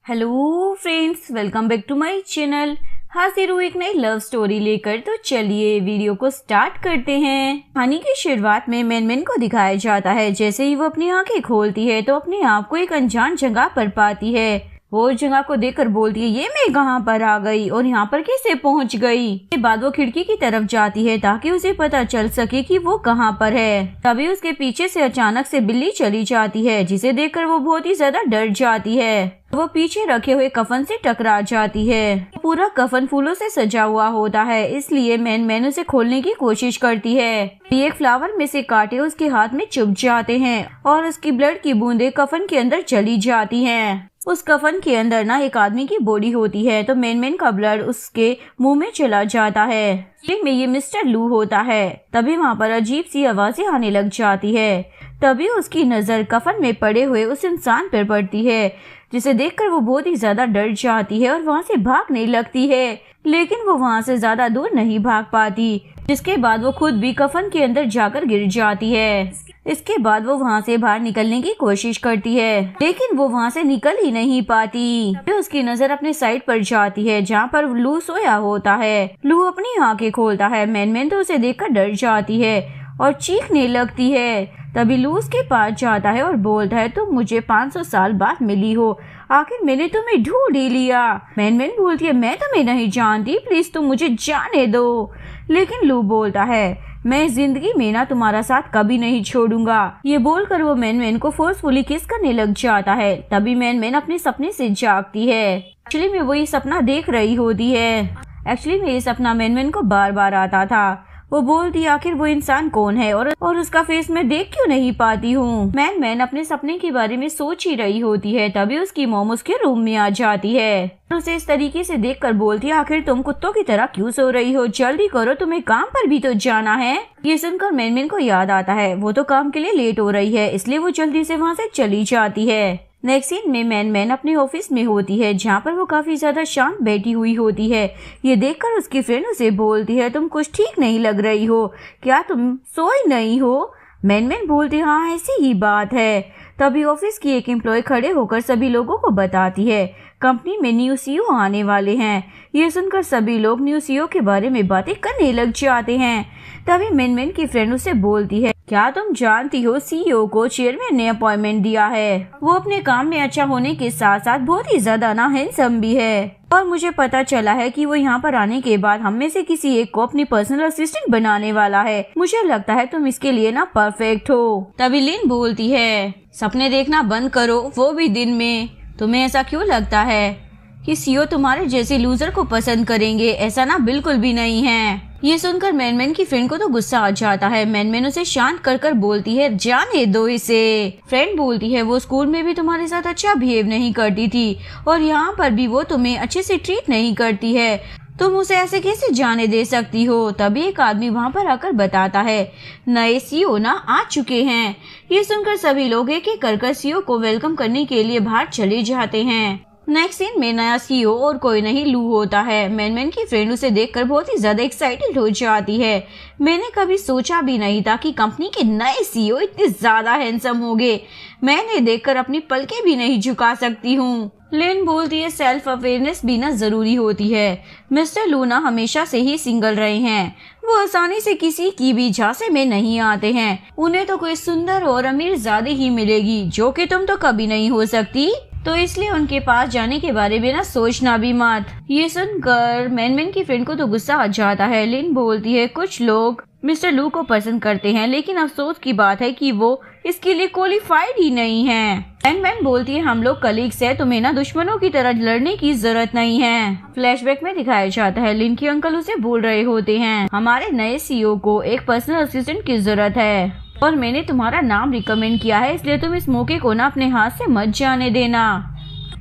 Hello friends, welcome back to my channel. हाजिर हूँ एक नई लव स्टोरी लेकर। तो चलिए वीडियो को स्टार्ट करते हैं। कहानी की शुरुआत में मैन को दिखाया जाता है। जैसे ही वो अपनी आंखें खोलती है तो अपने आप को एक अनजान जगह पर पाती है। वो उस जगह को देखकर बोलती है, ये मैं कहाँ पर आ गई और यहाँ पर कैसे पहुँच गई। के बाद वो खिड़की की तरफ जाती है ताकि उसे पता चल सके कि वो कहाँ पर है। तभी उसके पीछे से अचानक से बिल्ली चली जाती है, जिसे देखकर वो बहुत ही ज्यादा डर जाती है। वो पीछे रखे हुए कफन से टकरा जाती है। पूरा कफन फूलों से सजा हुआ होता है, इसलिए मैन उसे खोलने की कोशिश करती है। एक फ्लावर में से कांटे उसके हाथ में चुभ जाते हैं और उसकी ब्लड की बूंदें कफन के अंदर चली जाती हैं। उस कफन के अंदर ना एक आदमी की बॉडी होती है, तो मैन का ब्लड उसके मुंह में चला जाता है। में ये मिस्टर लू होता है। तभी वहाँ पर अजीब सी आवाजें आने लग जाती है। तभी उसकी नजर कफन में पड़े हुए उस इंसान पर पड़ती है, जिसे देखकर वो बहुत ही ज्यादा डर जाती है और वहाँ से भागने लगती है। लेकिन वो वहाँ से ज्यादा दूर नहीं भाग पाती, जिसके बाद वो खुद भी कफन के अंदर जाकर गिर जाती है। इसके बाद वो वहाँ से बाहर निकलने की कोशिश करती है, लेकिन वो वहाँ से निकल ही नहीं पाती। फिर उसकी नजर अपने साइड पर जाती है, जहाँ पर लू सोया होता है। लू अपनी आंखें खोलता है। मैन तो उसे देखकर डर जाती है और चीखने लगती है। तभी लू उसके पास जाता है और बोलता है, तुम मुझे 500 साल बाद मिली हो, आखिर मैंने तुम्हें ढूंढ ही लिया। मैन बोलती है, मैं तुम्हें नहीं जानती, प्लीज तुम मुझे जाने दो। लेकिन लू बोलता है, मैं जिंदगी में ना तुम्हारा साथ कभी नहीं छोड़ूंगा। ये बोलकर वो मैन को फोर्सफुली किस करने लग जाता है। तभी मैन अपने सपने से जागती है। एक्चुअली में वो ये सपना देख रही होती है। एक्चुअली में ये सपना मैन को बार बार आता था। वो बोलती है, आखिर वो इंसान कौन है और उसका फेस मैं देख क्यों नहीं पाती हूँ। मैन अपने सपने के बारे में सोच ही रही होती है। तभी उसकी मॉम उसके रूम में आ जाती है। उसे इस तरीके से देखकर बोलती है, आखिर तुम कुत्तों की तरह क्यों सो रही हो, जल्दी करो, तुम्हें काम पर भी तो जाना है। ये सुनकर मैन को याद आता है वो तो काम के लिए लेट हो रही है, इसलिए वो जल्दी से वहाँ से चली जाती है। नेक्स्ट सीन में मैन अपने ऑफिस में होती है, जहाँ पर वो काफी ज्यादा शांत बैठी हुई होती है। ये देखकर उसकी फ्रेंड उसे बोलती है, तुम कुछ ठीक नहीं लग रही हो, क्या तुम सोई नहीं हो। मैन बोलती है, हाँ ऐसी ही बात है। तभी ऑफिस की एक एम्प्लॉय खड़े होकर सभी लोगों को बताती है, कंपनी में न्यू सीईओ आने वाले हैं। ये सुनकर सभी लोग न्यू सीईओ के बारे में बातें करने लग जाते हैं। तभी मैन की फ्रेंड उसे बोलती है, क्या तुम जानती हो सीईओ को चेयरमैन ने अपॉइंटमेंट दिया है। वो अपने काम में अच्छा होने के साथ साथ बहुत ही ज्यादा ना हैंडसम भी है, और मुझे पता चला है कि वो यहाँ पर आने के बाद हम में से किसी एक को अपनी पर्सनल असिस्टेंट बनाने वाला है। मुझे लगता है तुम इसके लिए ना परफेक्ट हो। तभी लिन बोलती है, सपने देखना बंद करो, वो भी दिन में। तुम्हें ऐसा क्यों लगता है कि सीईओ तुम्हारे जैसे लूजर को पसंद करेंगे? ऐसा ना बिल्कुल भी नहीं है। ये सुनकर मैन की फ्रेंड को तो गुस्सा आ जाता है। मैन उसे शांत कर बोलती है, जाने दो इसे। फ्रेंड बोलती है, वो स्कूल में भी तुम्हारे साथ अच्छा बिहेव नहीं करती थी और यहाँ पर भी वो तुम्हें अच्छे से ट्रीट नहीं करती है, तुम उसे ऐसे कैसे जाने दे सकती हो। तभी एक आदमी वहाँ पर आकर बताता है, नए सीईओ ना आ चुके हैं। ये सुनकर सभी लोग एक एक कर सीईओ को वेलकम करने के लिए बाहर चले जाते हैं। नेक्स्ट सीन में नया सीईओ और कोई नहीं लू होता है। मैन की फ्रेंड उसे देखकर बहुत ही ज्यादा एक्साइटेड हो जाती है। मैंने कभी सोचा भी नहीं था कि कंपनी के नए सीईओ इतने ज्यादा हैंडसम होंगे। मैंने देखकर अपनी पलकें भी नहीं झुका सकती हूँ। लिन बोलती है, सेल्फ अवेयरनेस भी ना जरूरी होती है। मिस्टर लूना हमेशा से ही सिंगल रहे हैं, वो आसानी से किसी की भी झांसे में नहीं आते हैं। उन्हें तो कोई सुंदर और अमीर ज़ादी ही मिलेगी, जो कि तुम तो कभी नहीं हो सकती, तो इसलिए उनके पास जाने के बारे में ना सोचना भी मत। ये सुनकर मैन की फ्रेंड को तो गुस्सा आ जाता है। लिन बोलती है, कुछ लोग मिस्टर लू को पसंद करते हैं, लेकिन अफसोस की बात है कि वो इसके लिए क्वालिफाइड ही नहीं है। मैन बोलती है, हम लोग कलीग्स हैं, तुम्हें ना दुश्मनों की तरह लड़ने की जरूरत नहीं है। फ्लैशबैक में दिखाया जाता है, लिन के अंकल उसे बोल रहे होते हैं, हमारे नए सीईओ को एक पर्सनल असिस्टेंट की जरूरत है और मैंने तुम्हारा नाम रिकमेंड किया है, इसलिए तुम इस मौके को ना अपने हाथ से मत जाने देना।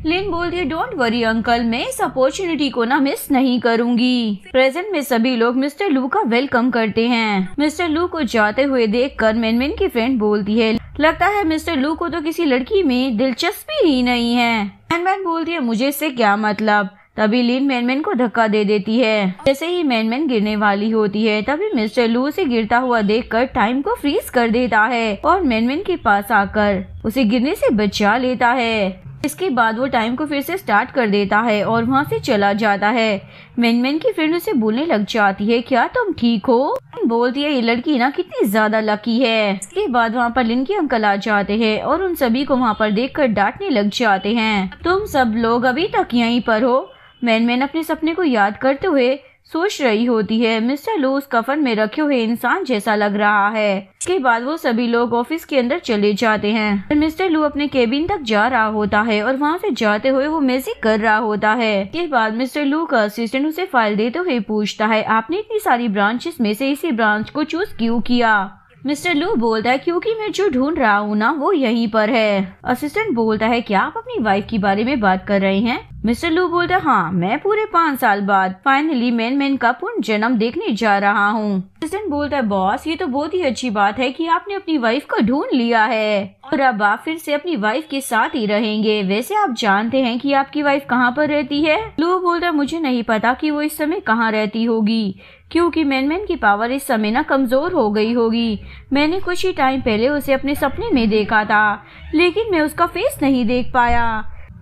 लिन बोलती है, डोंट वरी अंकल, मैं इस अपॉर्चुनिटी को ना मिस नहीं करूंगी। प्रेजेंट में सभी लोग मिस्टर लू का वेलकम करते हैं। मिस्टर लू को जाते हुए देखकर मैन की फ्रेंड बोलती है, लगता है मिस्टर लू को तो किसी लड़की में दिलचस्पी ही नहीं है। मैन बोलती है, मुझे इससे क्या मतलब। तभी लिन मैन को धक्का दे देती है। जैसे ही मैन गिरने वाली होती है, तभी मिस्टर लू उसे गिरता हुआ देखकर टाइम को फ्रीज कर देता है और मैन के पास आकर उसे गिरने से बचा लेता है। इसके बाद वो टाइम को फिर से स्टार्ट कर देता है और वहाँ से चला जाता है। मैन की फ्रेंड उसे बोलने लग जाती है, क्या तुम ठीक हो? बोलती है, ये लड़की ना कितनी ज्यादा लकी है। इसके बाद वहाँ पर लिन के अंकल आ जाते हैं और उन सभी को वहाँ पर देखकर डांटने लग जाते हैं, तुम सब लोग अभी तक यहीं पर हो। मैन अपने सपने को याद करते हुए सोच रही होती है, मिस्टर लू उस कफन में रखे हुए इंसान जैसा लग रहा है। इसके बाद वो सभी लोग ऑफिस के अंदर चले जाते हैं। मिस्टर लू अपने केबिन तक जा रहा होता है और वहाँ से जाते हुए वो मैजिक कर रहा होता है। इसके बाद मिस्टर लू का असिस्टेंट उसे फाइल देते हुए पूछता है, आपने इतनी सारी ब्रांचेस में से इसी ब्रांच को चूज क्यों किया? मिस्टर लू बोलता है, क्योंकि मैं जो ढूंढ रहा हूँ ना वो यहीं पर है। असिस्टेंट बोलता है, क्या आप अपनी वाइफ के बारे में बात कर रहे हैं? मिस्टर लू बोलता है, हाँ, मैं पूरे 5 साल बाद फाइनली मैन का पूर्ण जन्म देखने जा रहा हूँ। असिस्टेंट बोलता है, बॉस ये तो बहुत ही अच्छी बात है कि आपने अपनी वाइफ को ढूंढ लिया है और अब आप फिर से अपनी वाइफ के साथ ही रहेंगे। वैसे आप जानते हैं कि आपकी वाइफ कहाँ पर रहती है? लू बोलता है, मुझे नहीं पता कि वो इस समय कहाँ रहती होगी, क्योंकि मैन की पावर इस समय ना कमजोर हो गई होगी। मैंने कुछ ही टाइम पहले उसे अपने सपने में देखा था, लेकिन मैं उसका फेस नहीं देख पाया।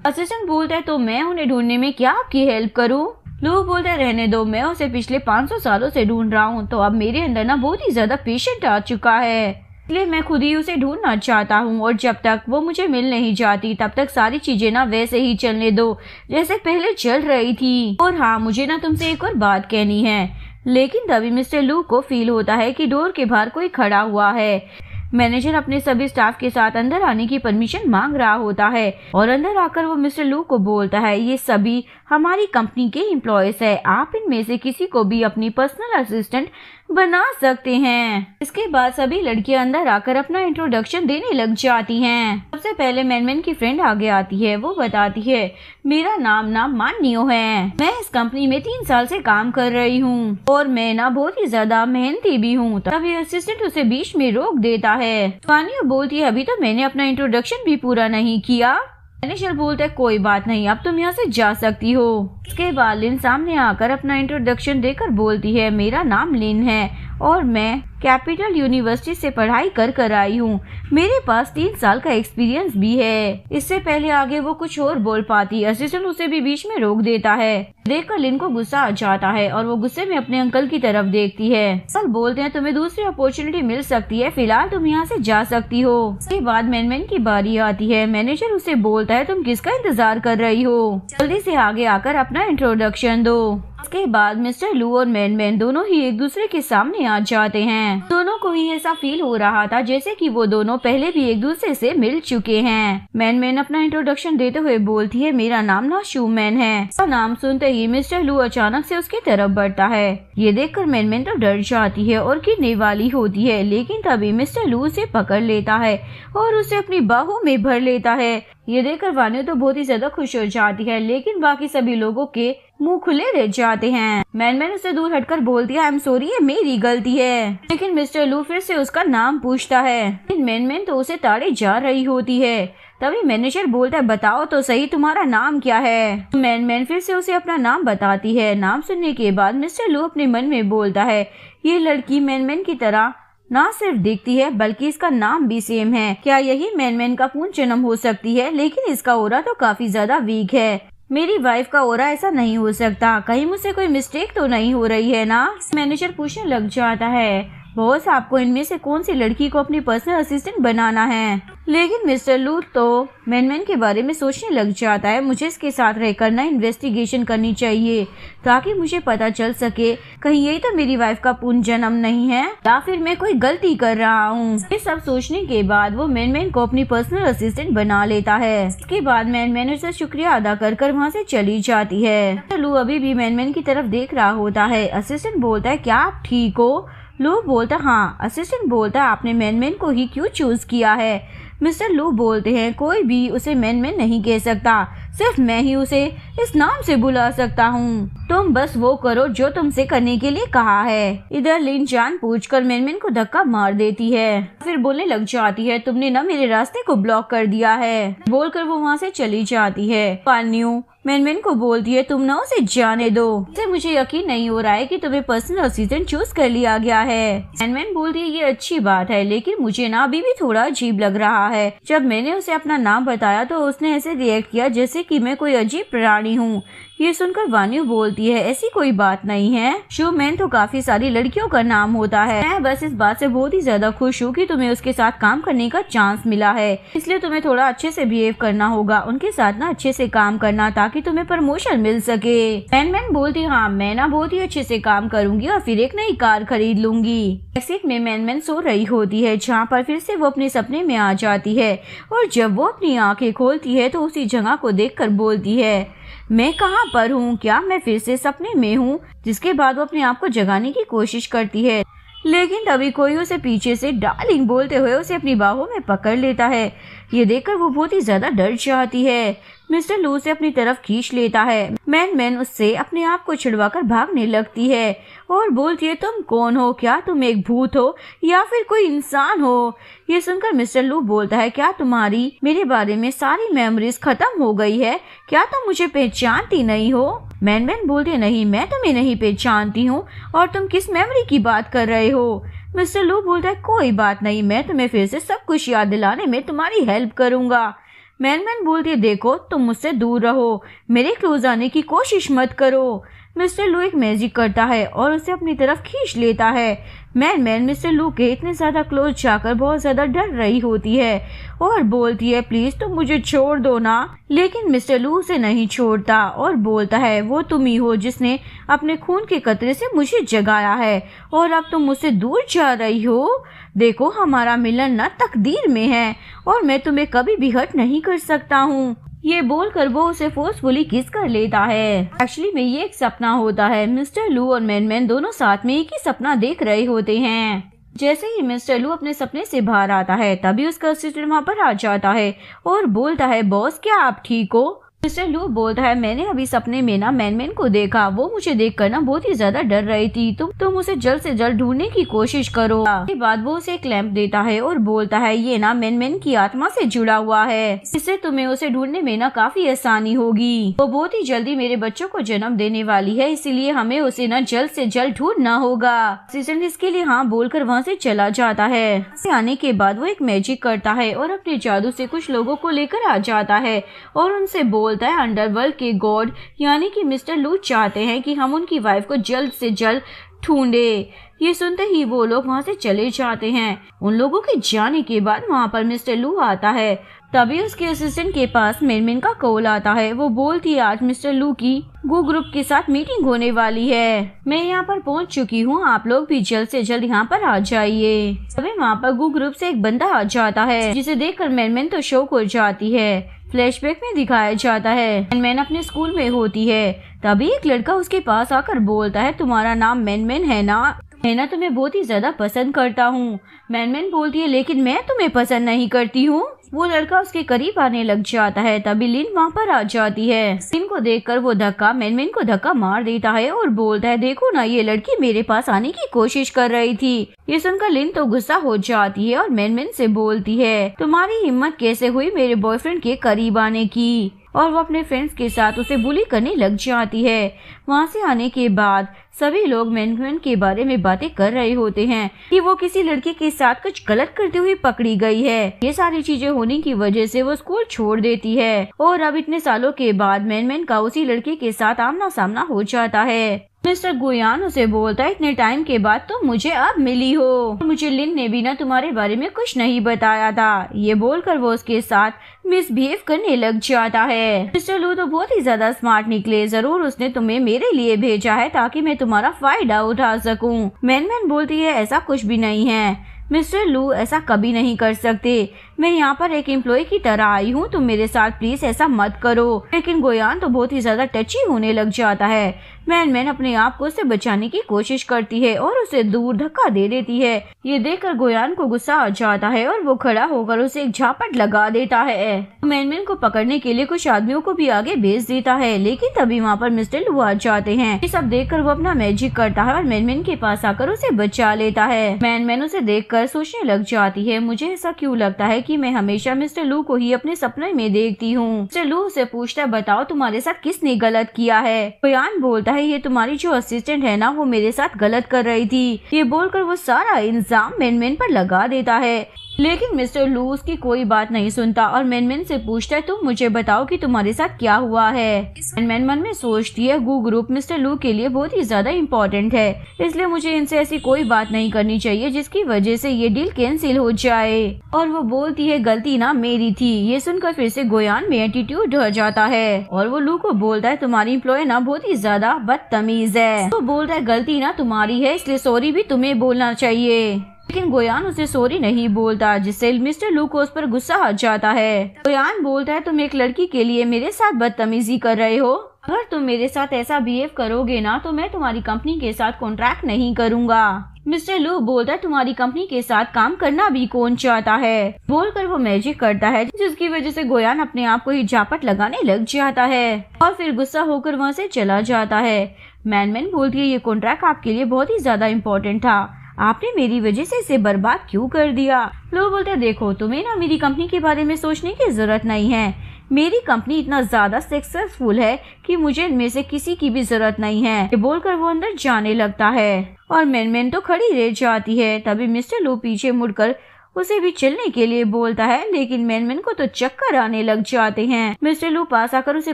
असिस्टेंट बोलता है, तो मैं उन्हें ढूंढने में क्या आपकी हेल्प करूं? लू बोलता है, रहने दो, मैं उसे पिछले 500 सालों से ढूंढ रहा हूं, तो अब मेरे अंदर ना बहुत ही ज्यादा पेशेंट आ चुका है, इसलिए मैं खुद ही उसे ढूंढना चाहता हूँ और जब तक वो मुझे मिल नहीं जाती तब तक सारी चीजें ना वैसे ही चलने दो जैसे पहले चल रही थी। और हाँ, मुझे ना तुमसे एक और बात कहनी है। लेकिन तभी मिस्टर लू को फील होता है कि डोर के बाहर कोई खड़ा हुआ है। मैनेजर अपने सभी स्टाफ के साथ अंदर आने की परमिशन मांग रहा होता है और अंदर आकर वो मिस्टर लू को बोलता है, ये सभी हमारी कंपनी के एम्प्लॉयज है, आप इनमें से किसी को भी अपनी पर्सनल असिस्टेंट बना सकते हैं। इसके बाद सभी लड़कियां अंदर आकर अपना इंट्रोडक्शन देने लग जाती हैं। सबसे पहले मैन की फ्रेंड आगे आती है। वो बताती है, मेरा नाम मान्यो है, मैं इस कंपनी में 3 साल से काम कर रही हूँ और मैं ना बहुत ही ज्यादा मेहनती भी हूँ। तभी असिस्टेंट उसे बीच में रोक देता है। मान्यो बोलती है, अभी तो मैंने अपना इंट्रोडक्शन भी पूरा नहीं किया। मैनेजर बोलता है, कोई बात नहीं, अब तुम यहाँ से जा सकती हो। इसके बाद लिन सामने आकर अपना इंट्रोडक्शन देकर बोलती है, मेरा नाम लिन है और मैं कैपिटल यूनिवर्सिटी से पढ़ाई कर आई हूँ। मेरे पास 3 साल का एक्सपीरियंस भी है। इससे पहले आगे वो कुछ और बोल पाती, असिस्टेंट उसे भी बीच में रोक देता है। देखकर लिन को गुस्सा आ जाता है और वो गुस्से में अपने अंकल की तरफ देखती है। सर बोलते हैं, तुम्हें दूसरी अपॉर्चुनिटी मिल सकती है, फिलहाल तुम यहाँ से जा सकती हो। उसके बाद मैन की बारी आती है। मैनेजर उसे बोलता है, तुम किसका इंतजार कर रही हो, जल्दी से आगे आकर अपना इंट्रोडक्शन दो। इसके बाद मिस्टर लू और मैन दोनों ही एक दूसरे के सामने आ जाते हैं। दोनों को ही ऐसा फील हो रहा था जैसे कि वो दोनों पहले भी एक दूसरे से मिल चुके हैं। मैन अपना इंट्रोडक्शन देते हुए बोलती है, मेरा नाम ना शूमैन है। उसका नाम सुनते ही मिस्टर लू अचानक से उसकी तरफ बढ़ता है। ये देखकर मैन तो डर जाती है और गिरने वाली होती है, लेकिन तभी मिस्टर लू उसे पकड़ लेता है और उसे अपनी बाहों में भर लेता है। ये देखकर वान्यू तो बहुत ही ज्यादा खुश हो जाती है, लेकिन बाकी सभी लोगों के मुंह खुले रह जाते हैं। मैन उससे दूर हटकर बोलती है, आई एम सॉरी, ये मेरी गलती है। लेकिन मिस्टर लू फिर से उसका नाम पूछता है। लेकिन मैन तो उसे ताड़े जा रही होती है। तभी मैनेजर बोलता है, बताओ तो सही तुम्हारा नाम क्या है। मैन फिर से उसे अपना नाम बताती है। नाम सुनने के बाद मिस्टर लू अपने मन में बोलता है, ये लड़की मैन की तरह ना सिर्फ दिखती है बल्कि इसका नाम भी सेम है। क्या यही मैन का पूर्ण जन्म हो सकती है? लेकिन इसका ओरा तो काफी ज्यादा वीक है। मेरी वाइफ का ओरा ऐसा नहीं हो सकता। कहीं मुझसे कोई मिस्टेक तो नहीं हो रही है ना? मैनेजर पूछने लग जाता है, बॉस आपको इनमें से कौन सी लड़की को अपनी पर्सनल असिस्टेंट बनाना है? लेकिन मिस्टर लू तो मैन के बारे में सोचने लग जाता है, मुझे इसके साथ रहकर ना इन्वेस्टिगेशन करनी चाहिए ताकि मुझे पता चल सके कहीं यही तो मेरी वाइफ का पूर्ण जन्म नहीं है या फिर मैं कोई गलती कर रहा हूँ। ये सब सोचने के बाद वो मैन को अपनी पर्सनल असिस्टेंट बना लेता है। इसके बाद मैन उससे शुक्रिया अदा कर वहाँ से चली जाती है। लू अभी भी मैन की तरफ देख रहा होता है। असिस्टेंट बोलता है, क्या आप ठीक हो? लू बोलता, हाँ। असिस्टेंट बोलता, आपने मैन को ही क्यों चूज किया है? मिस्टर लू बोलते हैं, कोई भी उसे मैन नहीं कह सकता, सिर्फ मैं ही उसे इस नाम से बुला सकता हूँ। तुम बस वो करो जो तुमसे करने के लिए कहा है। इधर लिन जानबूझकर मैन को धक्का मार देती है, फिर बोलने लग जाती है, तुमने ना मेरे रास्ते को ब्लॉक कर दिया है। बोलकर वो वहाँ से चली जाती है। वान्यू मैन को बोलती है तुम ना उसे जाने दो, इसे मुझे यकीन नहीं हो रहा है कि तुम्हें पर्सनल असिस्टेंट चूज कर लिया गया है। मैन बोलती है ये अच्छी बात है, लेकिन मुझे ना अभी भी थोड़ा अजीब लग रहा है। जब मैंने उसे अपना नाम बताया तो उसने ऐसे रिएक्ट किया जैसे कि मैं कोई अजीब प्राणी हूँ। ये सुनकर वान्यू बोलती है ऐसी कोई बात नहीं है, शूमैन तो काफी सारी लड़कियों का नाम होता है। मैं बस इस बात से बहुत ही ज्यादा खुश हूँ कि तुम्हें उसके साथ काम करने का चांस मिला है, इसलिए तुम्हें थोड़ा अच्छे से बिहेव करना होगा, उनके साथ ना अच्छे से काम करना ताकि तुम्हें प्रमोशन मिल सके। मैन बोलती हाँ मैं ना बहुत ही अच्छे से काम करूंगी और फिर एक नई कार खरीद लूंगी। एक्सिट में मैन सो रही होती है, जहाँ पर फिर से वो अपने सपने में आ जाती है और जब वो अपनी आंखें खोलती है तो उसी जगह को देखकर बोलती है मैं कहाँ पर हूँ, क्या मैं फिर से सपने में हूँ। जिसके बाद वो अपने आप को जगाने की कोशिश करती है, लेकिन तभी कोई उसे पीछे से डार्लिंग बोलते हुए उसे अपनी बाहों में पकड़ लेता है। ये देखकर वो बहुत ही ज्यादा डर जाती है। मिस्टर लू से अपनी तरफ खींच लेता है। मैन उससे अपने आप को छिड़वाकर भागने लगती है और बोलती है तुम कौन हो, क्या तुम एक भूत हो या फिर कोई इंसान हो। ये सुनकर मिस्टर लू बोलता है क्या तुम्हारी मेरे बारे में सारी मेमोरीज खत्म हो गई है, क्या तुम मुझे पहचानती नहीं हो। मैन बोलते नहीं मैं तुम्हें नहीं पहचानती हूँ और तुम किस मेमोरी की बात कर रहे हो। मिस्टर लू बोलता है कोई बात नहीं, मैं तुम्हें फिर से सब कुछ याद दिलाने में तुम्हारी हेल्प करूंगा। मैन बोलती है देखो तुम मुझसे दूर रहो, मेरे क्लोज आने की कोशिश मत करो। मिस्टर लू एक मैजिक करता है और उसे अपनी तरफ खींच लेता है। मैन मिस्टर लू के इतने ज्यादा क्लोज जाकर बहुत ज्यादा डर रही होती है और बोलती है प्लीज तुम मुझे छोड़ दो ना, लेकिन मिस्टर लू उसे नहीं छोड़ता और बोलता है वो तुम ही हो जिसने अपने खून के कतरे से मुझे जगाया है और अब तुम मुझसे दूर जा रही हो। देखो हमारा मिलन ना तकदीर में है और मैं तुम्हें कभी भी हर्ट नहीं कर सकता हूँ। ये बोलकर वो उसे फोर्सफुली किस कर लेता है। एक्चुअली में ये एक सपना होता है। मिस्टर लू और मैन दोनों साथ में एक ही सपना देख रहे होते हैं। जैसे ही मिस्टर लू अपने सपने से बाहर आता है तभी उसका असिस्टेंट वहाँ पर आ जाता है और बोलता है बॉस क्या आप ठीक हो। मिस्टर लू बोलता है मैंने अभी सपने में ना मैन को देखा, वो मुझे देखकर ना बहुत ही ज्यादा डर रही थी, तुम उसे जल्द से जल्द ढूंढने की कोशिश करो। उसके बाद वो उसे एक लैंप देता है और बोलता है ये ना मैन की आत्मा से जुड़ा हुआ है, इससे तुम्हें उसे ढूंढने में ना काफी आसानी होगी। वो बहुत ही जल्दी मेरे बच्चों को जन्म देने वाली है, इसीलिए हमें उसे ना जल्द से जल्द ढूंढना होगा। असिस्टेंट इसके लिए हाँ बोलकर वहाँ से चला जाता है। आने के बाद वो एक मैजिक करता है और अपने जादू से कुछ लोगों को लेकर आ जाता है और उनसे बोलता है अंडरवर्ल्ड के गॉड यानी कि मिस्टर लू चाहते हैं कि हम उनकी वाइफ को जल्द से जल्द ढूंढे। ये सुनते ही वो लोग वहाँ से चले जाते हैं। उन लोगों के जाने के बाद वहाँ पर मिस्टर लू आता है। तभी उसके असिस्टेंट के पास मैन का कॉल आता है। वो बोलती है आज मिस्टर लू की गो ग्रुप के साथ मीटिंग होने वाली है, मैं यहाँ पर पहुँच चुकी हूँ, आप लोग भी जल्द से जल्द यहाँ पर आ जाइए। तभी वहाँ पर गो ग्रुप से एक बंदा आ जाता है जिसे देखकर मैन तो शौक हो जाती है। फ्लैशबैक में दिखाया जाता है मैन अपने स्कूल में होती है। तभी एक लड़का उसके पास आकर बोलता है तुम्हारा नाम मैन है ना, मैं ना तुम्हें बहुत ही ज्यादा पसंद करता हूँ। मैन बोलती है लेकिन मैं तुम्हें पसंद नहीं करती हूँ। वो लड़का उसके करीब आने लग जाता है। तभी लिन वहाँ पर आ जाती है। लिन को देखकर वो धक्का मैन को धक्का मार देता है और बोलता है देखो ना ये लड़की मेरे पास आने की कोशिश कर रही थी। ये सुनकर लिन तो गुस्सा हो जाती है और मैन से बोलती है तुम्हारी हिम्मत कैसे हुई मेरे बॉयफ्रेंड के करीब आने की, और वो अपने फ्रेंड्स के साथ उसे बुली करने लग जाती है। वहाँ से आने के बाद सभी लोग मैन के बारे में बातें कर रहे होते हैं कि वो किसी लड़के के साथ कुछ गलत करते हुए पकड़ी गई है। ये सारी चीजें होने की वजह से वो स्कूल छोड़ देती है और अब इतने सालों के बाद मैन का उसी लड़के के साथ आमना सामना हो जाता है। मिस्टर गुयान उसे बोलता है इतने टाइम के बाद तुम मुझे अब मिली हो, मुझे लिन ने भी ना तुम्हारे बारे में कुछ नहीं बताया था। ये बोलकर वो उसके साथ मिसबिहेव करने लग जाता है। मिस्टर लू तो बहुत ही ज्यादा स्मार्ट निकले, जरूर उसने तुम्हें मेरे लिए भेजा है ताकि मैं तुम्हारा फायदा उठा सकूं। मैन बोलती है ऐसा कुछ भी नहीं है मिस्टर लू, ऐसा कभी नहीं कर सकते, मैं यहाँ पर एक एम्प्लॉय की तरह आई हूँ, तुम मेरे साथ प्लीज ऐसा मत करो। लेकिन गोयान तो बहुत ही ज्यादा टची होने लग जाता है। मैन अपने आप को उससे बचाने की कोशिश करती है और उसे दूर धक्का दे देती है। ये देखकर गोयान को गुस्सा आ जाता है और वो खड़ा होकर उसे एक झापट लगा देता है। मैन को पकड़ने के लिए कुछ आदमियों को भी आगे भेज देता है, लेकिन तभी वहाँ पर मिस्टर लू आ जाते हैं। ये सब देखकर वो अपना मैजिक करता है और मैन के पास आकर उसे बचा लेता है। मैन उसे देखकर सोचने लग जाती है मुझे ऐसा क्यों लगता है कि मैं हमेशा मिस्टर लू को ही अपने सपने में देखती हूँ। मिस्टर लू से पूछता है बताओ तुम्हारे साथ किसने गलत किया है। गोयान बोलता है ये तुम्हारी जो असिस्टेंट है ना वो मेरे साथ गलत कर रही थी। ये बोलकर वो सारा इल्जाम मेन पर लगा देता है, लेकिन मिस्टर लू उसकी कोई बात नहीं सुनता और मैन से पूछता है तुम मुझे बताओ कि तुम्हारे साथ क्या हुआ है। मैन मन में सोचती है गू ग्रुप मिस्टर लू के लिए बहुत ही ज्यादा इम्पोर्टेंट है, इसलिए मुझे इनसे ऐसी कोई बात नहीं करनी चाहिए जिसकी वजह से ये डील कैंसिल हो जाए। और वो बोलती है गलती ना मेरी थी। ये सुनकर फिर से गोयान में एटीट्यूड हो जाता है और वो लू को बोलता है तुम्हारी एम्प्लॉय ना बहुत ही ज्यादा बदतमीज है। वो बोलता है गलती ना तुम्हारी है इसलिए सॉरी भी तुम्हें बोलना चाहिए, लेकिन गोयान उसे सॉरी नहीं बोलता, जिससे मिस्टर लू को उस पर गुस्सा आ जाता है। गोयान बोलता है तुम एक लड़की के लिए मेरे साथ बदतमीजी कर रहे हो। अगर तुम मेरे साथ ऐसा बिहेव करोगे ना तो मैं तुम्हारी कंपनी के साथ कॉन्ट्रैक्ट नहीं करूँगा। मिस्टर लू बोलता है तुम्हारी कंपनी के साथ काम करना भी कौन चाहता है। बोलकर वो मैजिक करता है जिसकी वजह से गोयान अपने आप को ही झापट लगाने लग जाता है और फिर गुस्सा होकर वहाँ से चला जाता है। मैन बोलती है ये कॉन्ट्रैक्ट आपके लिए बहुत ही ज्यादा इम्पोर्टेंट था, आपने मेरी वजह से इसे बर्बाद क्यों कर दिया। लो बोलता है देखो तुम्हें ना मेरी कंपनी के बारे में सोचने की जरूरत नहीं है, मेरी कंपनी इतना ज्यादा सक्सेसफुल है कि मुझे इनमें से किसी की भी जरूरत नहीं है। ये बोलकर वो अंदर जाने लगता है और मैन तो खड़ी रह जाती है। तभी मिस्टर लू पीछे मुड़कर उसे भी चलने के लिए बोलता है, लेकिन मैन को तो चक्कर आने लग जाते हैं। मिस्टर लू पास आकर उसे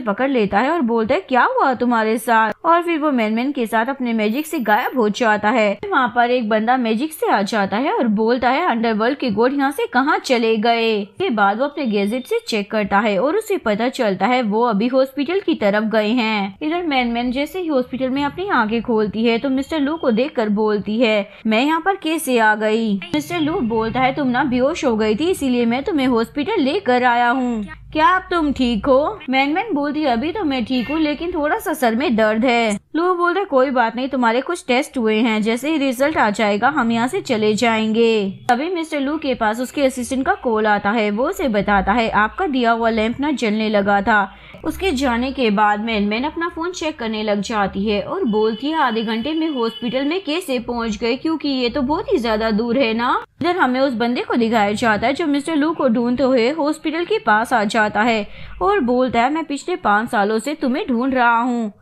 पकड़ लेता है और बोलता है क्या हुआ तुम्हारे साथ, और फिर वो मैन के साथ अपने मैजिक से गायब हो जाता है। वहाँ पर एक बंदा मैजिक से आ जाता है और बोलता है अंडरवर्ल्ड के गॉड यहाँ से कहाँ चले गए। इसके बाद वो अपने गैजेट से चेक करता है और उसे पता चलता है वो अभी हॉस्पिटल की तरफ गए हैं। इधर मैन जैसे ही हॉस्पिटल में अपनी आंखें खोलती है तो मिस्टर लू को देख कर बोलती है मैं यहाँ पर कैसे आ गई। मिस्टर लू बोलता है तुम ना बेहोश हो गई थी इसीलिए मैं तुम्हें हॉस्पिटल लेकर आया हूँ, क्या अब तुम ठीक हो। मैन बोलती है अभी तो मैं ठीक हूँ लेकिन थोड़ा सा सर में दर्द है। लू बोलते कोई बात नहीं तुम्हारे कुछ टेस्ट हुए हैं, जैसे ही रिजल्ट आ जाएगा हम यहाँ से चले जाएंगे। तभी मिस्टर लू के पास उसके असिस्टेंट का कॉल आता है, वो उसे बताता है आपका दिया हुआ लैंप ना जलने लगा था। उसके जाने के बाद मैन अपना फोन चेक करने लग जाती है और बोलती है आधे घंटे में हॉस्पिटल में कैसे पहुंच गए, क्योंकि ये तो बहुत ही ज्यादा दूर है ना। इधर हमें उस बंदे को दिखाया जाता है जो मिस्टर लू को ढूंढते हुए हॉस्पिटल के पास आ जाता है और बोलता है मैं पिछले 5 सालों से तुम्हें ढूंढ रहा हूँ,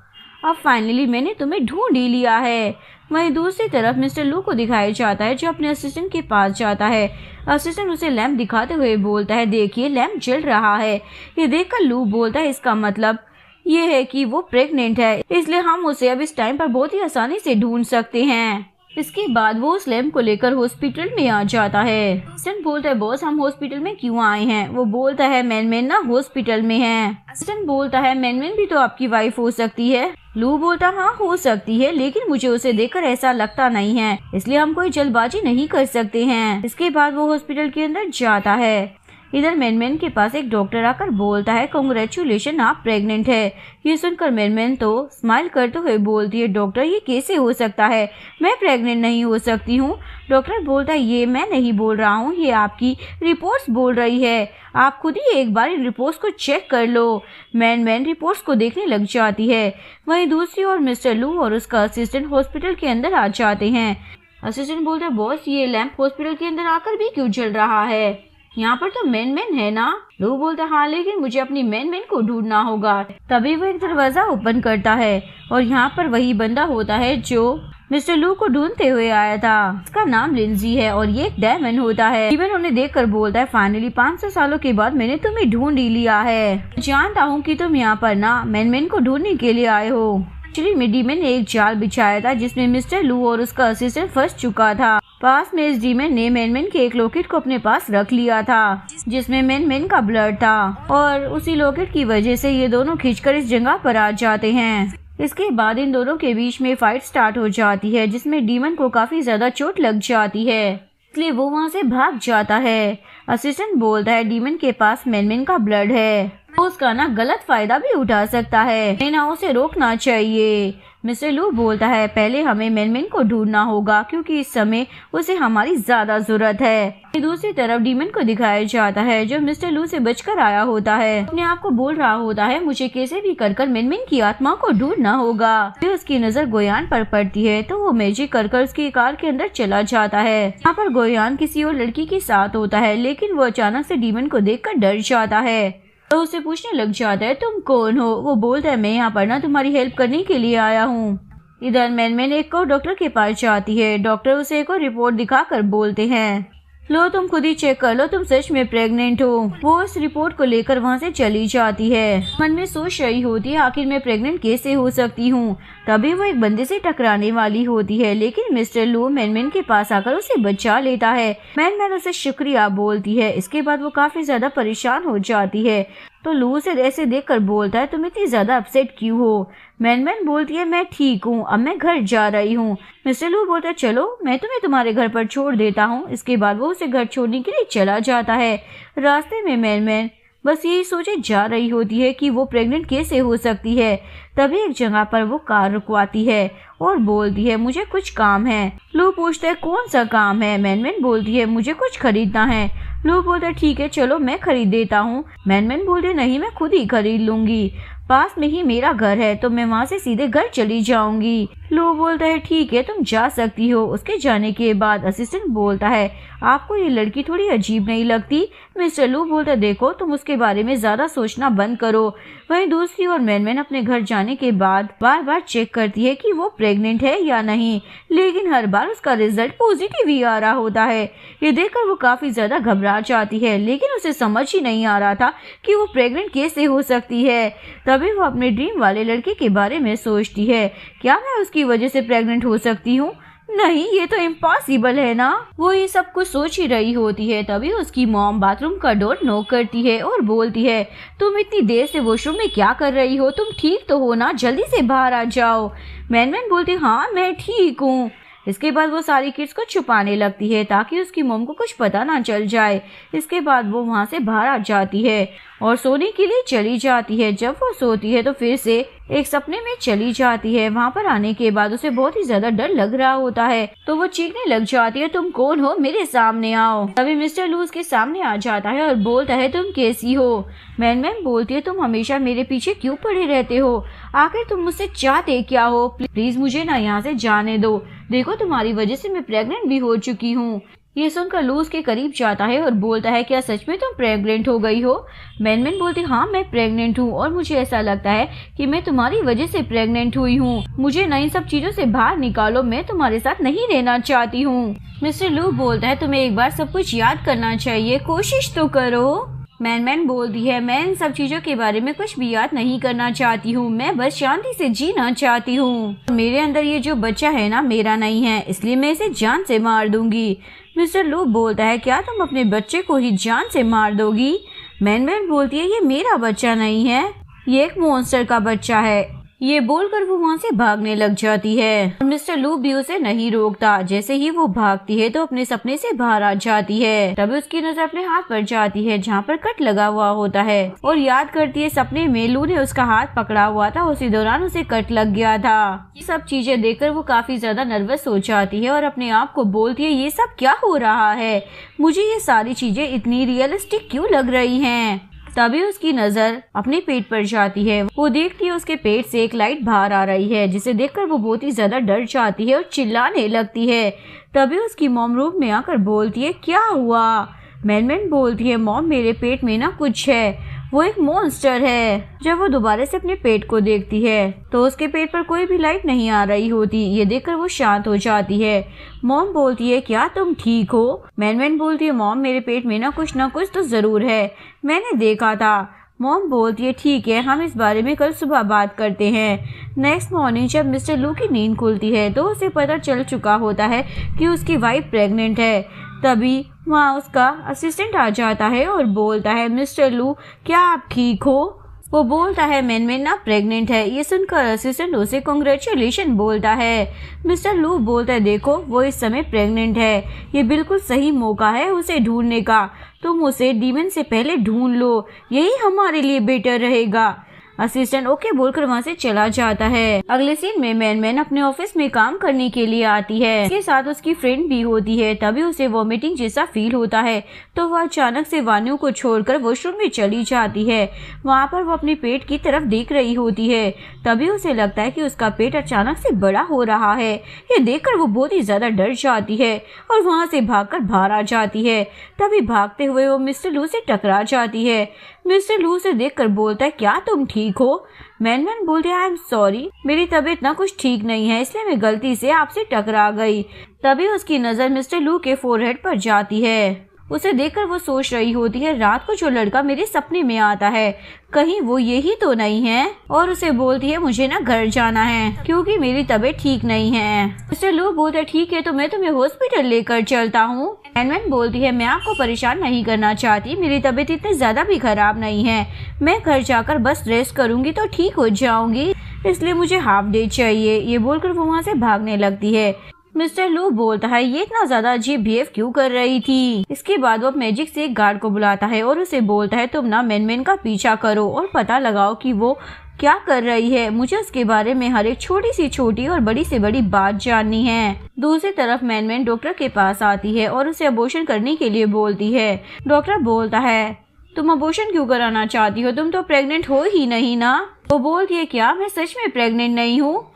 अब फाइनली मैंने तुम्हें ढूंढ ही लिया है। वहीं दूसरी तरफ मिस्टर लू को दिखाया जाता है जो अपने असिस्टेंट के पास जाता है। असिस्टेंट उसे लैंप दिखाते हुए बोलता है देखिए लैंप जल रहा है। ये देखकर लू बोलता है इसका मतलब ये है कि वो प्रेग्नेंट है, इसलिए हम उसे अब इस टाइम पर बहुत ही आसानी से ढूंढ सकते हैं। इसके बाद वो उस लैंप को लेकर हॉस्पिटल में आ जाता है। असिस्टेंट बोलता है बॉस हम हॉस्पिटल में क्यों आए हैं। वो बोलता है मैन ना हॉस्पिटल में है। असिस्टेंट बोलता है मैन भी तो आपकी वाइफ हो सकती है। लू बोलता हाँ हो सकती है, लेकिन मुझे उसे देखकर ऐसा लगता नहीं है, इसलिए हम कोई जल्दबाजी नहीं कर सकते हैं। इसके बाद वो हॉस्पिटल के अंदर जाता है। इधर मैन के पास एक डॉक्टर आकर बोलता है कांग्रेचुलेशन आप प्रेग्नेंट है। ये सुनकर मैन तो स्माइल करते हुए बोलती है डॉक्टर ये कैसे हो सकता है, मैं प्रेग्नेंट नहीं हो सकती हूँ। डॉक्टर बोलता है ये मैं नहीं बोल रहा हूँ, ये आपकी रिपोर्ट्स बोल रही है, आप खुद ही एक बार इन रिपोर्ट्स को चेक कर लो। मैन रिपोर्ट्स को देखने लग जाती है। वहीं दूसरी ओर मिस्टर लू और उसका असिस्टेंट हॉस्पिटल के अंदर आ जाते हैं। असिस्टेंट बोलता है बॉस ये लैंप हॉस्पिटल के अंदर आकर भी क्यों जल रहा है, यहाँ पर तो मैन है ना। लू बोलता हाँ लेकिन मुझे अपनी मैन को ढूंढना होगा। तभी वो एक दरवाजा ओपन करता है और यहाँ पर वही बंदा होता है जो मिस्टर लू को ढूंढते हुए आया था। इसका नाम लिंजी है और ये एक डायमंड होता है। डीमन उन्हें देखकर बोलता है फाइनली 500 सालों के बाद मैंने तुम्हें ढूंढ ही लिया है। जानता हूँ कि तुम यहाँ पर ना मैन को ढूंढने के लिए आए हो। एक्चुअली डीमन ने एक जाल बिछाया था जिसमें मिस्टर लू और उसका असिस्टेंट फंस चुका था। पास में इस डीमन ने मैन के एक लॉकेट को अपने पास रख लिया था जिसमें मैन का ब्लड था और उसी लॉकेट की वजह से ये दोनों खींचकर इस जगह पर आ जाते हैं। इसके बाद इन दोनों के बीच में फाइट स्टार्ट हो जाती है जिसमें डीमन को काफी ज्यादा चोट लग जाती है, इसलिए वो वहाँ से भाग जाता है। असिस्टेंट बोलता है डीमन के पास मैन का ब्लड है, वो उसका ना गलत फायदा भी उठा सकता है, ना उसे रोकना चाहिए। मिस्टर लू बोलता है पहले हमें मेनमेन को ढूंढना होगा क्योंकि इस समय उसे हमारी ज्यादा जरूरत है। दूसरी तरफ डीमन को दिखाया जाता है जो मिस्टर लू से बचकर आया होता है। अपने आप को बोल रहा होता है मुझे कैसे भी कर मेनमेन की आत्मा को ढूंढना होगा। फिर उसकी नजर गोयान पर पड़ती है तो वो मैजिक कर उसकी कार के अंदर चला जाता है। यहाँ पर गोयान किसी और लड़की के साथ होता है लेकिन वो अचानक से डीमन को देखकर डर जाता है तो उसे पूछने लग जाता है तुम कौन हो। वो बोलता है मैं यहाँ पर ना तुम्हारी हेल्प करने के लिए आया हूँ। इधर मैनमैन एक और डॉक्टर के पास जाती है। डॉक्टर उसे एक और रिपोर्ट दिखाकर बोलते हैं लो तुम खुद ही चेक कर लो तुम सच में प्रेग्नेंट हो। वो उस रिपोर्ट को लेकर वहाँ से चली जाती है। मन में सोच रही होती है आखिर मैं प्रेग्नेंट कैसे हो सकती हूँ। तभी वो एक बंदे से टकराने वाली होती है लेकिन मिस्टर लू मैनमैन के पास आकर उसे बचा लेता है। मैनमैन उसे शुक्रिया बोलती है। इसके बाद वो काफी ज्यादा परेशान हो जाती है तो लू उसे ऐसे देखकर बोलता है तुम इतनी ज्यादा अपसेट क्यों हो। मैनमैन बोलती है मैं ठीक हूँ अब मैं घर जा रही हूँ। मिस्टर लू बोलता है चलो मैं तुम्हें तुम्हारे घर पर छोड़ देता हूँ। इसके बाद वो उसे घर छोड़ने के लिए चला जाता है। रास्ते में मैनमैन बस यही सोचे जा रही होती है कि वो प्रेग्नेंट कैसे हो सकती है। तभी एक जगह पर वो कार रुकवाती है और बोलती है मुझे कुछ काम है। लू पूछता है कौन सा काम है। मैनमैन बोलती है मुझे कुछ खरीदना है। लू बोलता है ठीक है चलो मैं खरीद देता हूँ। मैनमैन बोलते नहीं मैं खुद ही खरीद लूंगी पास में ही मेरा घर है तो मैं वहाँ से सीधे घर चली जाऊंगी। लू बोलता है ठीक है तुम जा सकती हो। उसके जाने के बाद असिस्टेंट बोलता है आपको ये लड़की थोड़ी अजीब नहीं लगती। मिस्टर लू बोलता है देखो तुम उसके बारे में ज्यादा सोचना बंद करो। वहीं दूसरी ओर मैनमैन अपने घर जाने के बाद बार बार चेक करती है कि वो प्रेग्नेंट है या नहीं लेकिन हर बार उसका रिजल्ट पॉजिटिव ही आ रहा होता है। ये देखकर वो काफी ज्यादा घबरा जाती है लेकिन उसे समझ ही नहीं आ रहा था कि वो प्रेग्नेंट कैसे हो सकती है। तभी वो अपने ड्रीम वाले लड़के के बारे में सोचती है क्या मैं उसकी वजह से प्रेग्नेंट हो सकती हूँ। नहीं ये तो इम्पॉसिबल है ना। वो ये सब कुछ सोच ही रही होती है तभी उसकी मॉम बाथरूम का डोर नॉक करती है और बोलती है तुम इतनी देर से वॉशरूम में क्या कर रही हो तुम ठीक तो हो ना जल्दी से बाहर आ जाओ। मैनमैन बोलती हाँ मैं ठीक हूँ। इसके बाद वो सारी किड्स को छुपाने लगती है ताकि उसकी मॉम को कुछ पता ना चल जाए। इसके बाद वो वहाँ से बाहर आ जाती है और सोने के लिए चली जाती है। जब वो सोती है तो फिर से एक सपने में चली जाती है। वहाँ पर आने के बाद उसे बहुत ही ज्यादा डर लग रहा होता है तो वो चीखने लग जाती है तुम कौन हो मेरे सामने आओ। तभी मिस्टर लू उसके सामने आ जाता है और बोलता है तुम कैसी हो। मैनमैन बोलती है तुम हमेशा मेरे पीछे क्यों पड़े रहते हो आखिर तुम मुझसे चाहते क्या हो। प्लीज मुझे ना यहाँ से जाने दो। देखो तुम्हारी वजह से मैं प्रेग्नेंट भी हो चुकी हूँ। ये सुनकर लू उसके करीब जाता है और बोलता है क्या सच में तुम प्रेग्नेंट हो गई हो। मैनमैन बोलती हाँ मैं प्रेग्नेंट हूँ और मुझे ऐसा लगता है कि मैं तुम्हारी वजह से प्रेग्नेंट हुई हूँ। मुझे ना इन सब चीजों से बाहर निकालो मैं तुम्हारे साथ नहीं रहना चाहती हूँ। मिस्टर लू बोलता है तुम्हें एक बार सब कुछ याद करना चाहिए कोशिश तो करो। मैनमैन बोलती है मैं इन सब चीजों के बारे में कुछ भी याद नहीं करना चाहती हूँ मैं बस शांति से जीना चाहती हूँ। मेरे अंदर ये जो बच्चा है ना मेरा नहीं है इसलिए मैं इसे जान से मार दूंगी। मिस्टर लू बोलता है क्या तुम अपने बच्चे को ही जान से मार दोगी। मैनमैन बोलती है ये मेरा बच्चा नहीं है ये एक मॉन्स्टर का बच्चा है। ये बोलकर वो वहाँ से भागने लग जाती है। मिस्टर लू भी उसे नहीं रोकता। जैसे ही वो भागती है तो अपने सपने से बाहर आ जाती है। तभी उसकी नजर अपने हाथ पर जाती है जहाँ पर कट लगा हुआ होता है और याद करती है सपने में लू ने उसका हाथ पकड़ा हुआ था उसी दौरान उसे कट लग गया था। ये सब चीजें देखकर वो काफी ज्यादा नर्वस हो जाती है और अपने आप को बोलती है ये सब क्या हो रहा है मुझे ये सारी चीजें इतनी रियलिस्टिक क्यों लग रही हैं। तभी उसकी नजर अपने पेट पर जाती है। वो देखती है उसके पेट से एक लाइट बाहर आ रही है जिसे देखकर वो बहुत ही ज्यादा डर जाती है और चिल्लाने लगती है। तभी उसकी मॉम रूम में आकर बोलती है क्या हुआ। मैनमैन बोलती है मॉम मेरे पेट में ना कुछ है वो एक मॉन्स्टर है। जब वो दोबारा से अपने पेट को देखती है तो उसके पेट पर कोई भी लाइट नहीं आ रही होती। ये देखकर वो शांत हो जाती है। मॉम बोलती है क्या तुम ठीक हो। मैनमैन बोलती है मॉम मेरे पेट में ना कुछ तो जरूर है मैंने देखा था। मॉम बोलती है ठीक है हम इस बारे में कल सुबह बात करते हैं। नेक्स्ट मॉर्निंग जब मिस्टर लू की नींद खुलती है तो उसे पता चल चुका होता है कि उसकी वाइफ प्रेग्नेंट है। तभी वहाँ उसका असिस्टेंट आ जाता है और बोलता है मिस्टर लू क्या आप ठीक हो। वो बोलता है मैनमैन ना प्रेग्नेंट है। ये सुनकर असिस्टेंट उसे कांग्रेचुलेशन बोलता है। मिस्टर लू बोलता है देखो वो इस समय प्रेग्नेंट है ये बिल्कुल सही मौका है उसे ढूंढने का। तुम उसे डीमन से पहले ढूंढ लो यही हमारे लिए बेटर रहेगा। असिस्टेंट ओके बोलकर वहाँ से चला जाता है। अगले सीन में मैन अपने ऑफिस में काम करने के लिए आती है। इसके साथ उसकी फ्रेंड भी होती है। तभी उसे वॉमिटिंग जैसा फील होता है तो वह अचानक से वान्यू को छोड़कर वॉशरूम में चली जाती है। वहाँ पर वो अपने पेट की तरफ देख रही होती है। तभी उसे लगता है कि उसका पेट अचानक से बड़ा हो रहा है। ये देखकर वो बहुत ही ज्यादा डर जाती है और वहाँ से भागकर बाहर आ जाती है। तभी भागते हुए वो मिस्टर लू से टकरा जाती है। मिस्टर लू से देखकर बोलता है, क्या तुम ठीक हो? मैन बोलते हैं, आई एम सॉरी, मेरी तबीयत ना कुछ ठीक नहीं है, इसलिए मैं गलती से आपसे टकरा गई। तभी उसकी नजर मिस्टर लू के फोरहेड पर जाती है। उसे देखकर वो सोच रही होती है, रात को जो लड़का मेरे सपने में आता है कहीं वो यही तो नहीं है। और उसे बोलती है, मुझे ना घर जाना है क्योंकि मेरी तबीयत ठीक नहीं है। मिस्टर लू बोलते, ठीक है तो मैं तुम्हें हॉस्पिटल लेकर चलता हूँ। मैन बोलती है, मैं आपको परेशान नहीं करना चाहती, मेरी तबीयत इतनी ज्यादा भी खराब नहीं है, मैं घर जाकर बस रेस्ट करूंगी तो ठीक हो जाऊंगी, इसलिए मुझे हाफ डे चाहिए। ये बोलकर वो वहाँ से भागने लगती है। मिस्टर लू बोलता है, ये इतना ज्यादा अजीब बिहेव क्यों कर रही थी? इसके बाद वो मैजिक से एक गार्ड को बुलाता है और उसे बोलता है, तुम ना मैन का पीछा करो और पता लगाओ कि वो क्या कर रही है, मुझे उसके बारे में हर एक छोटी से छोटी और बड़ी से बड़ी बात जाननी है। दूसरी तरफ मैन डॉक्टर के पास आती है और उसे अबॉर्शन करने के लिए बोलती है। डॉक्टर बोलता है, तुम अबॉर्शन क्यों कराना चाहती हो, तुम तो प्रेग्नेंट हो ही नहीं ना। वो बोलती है, क्या मैं सच में प्रेग्नेंट नहीं हूँ?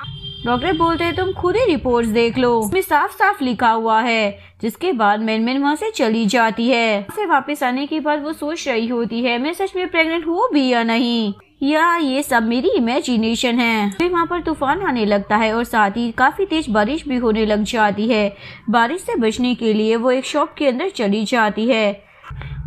डॉक्टर बोलते हैं, तुम खुद ही रिपोर्ट्स देख लो, इसमें साफ साफ लिखा हुआ है। जिसके बाद मैन वहाँ से चली जाती है। से वापस आने के बाद वो सोच रही होती है, मैं सच में प्रेग्नेंट हूँ भी या नहीं, या ये सब मेरी इमेजिनेशन है। फिर वहाँ पर तूफान आने लगता है और साथ ही काफी तेज बारिश भी होने लग जाती है। बारिश से बचने के लिए वो एक शॉप के अंदर चली जाती है।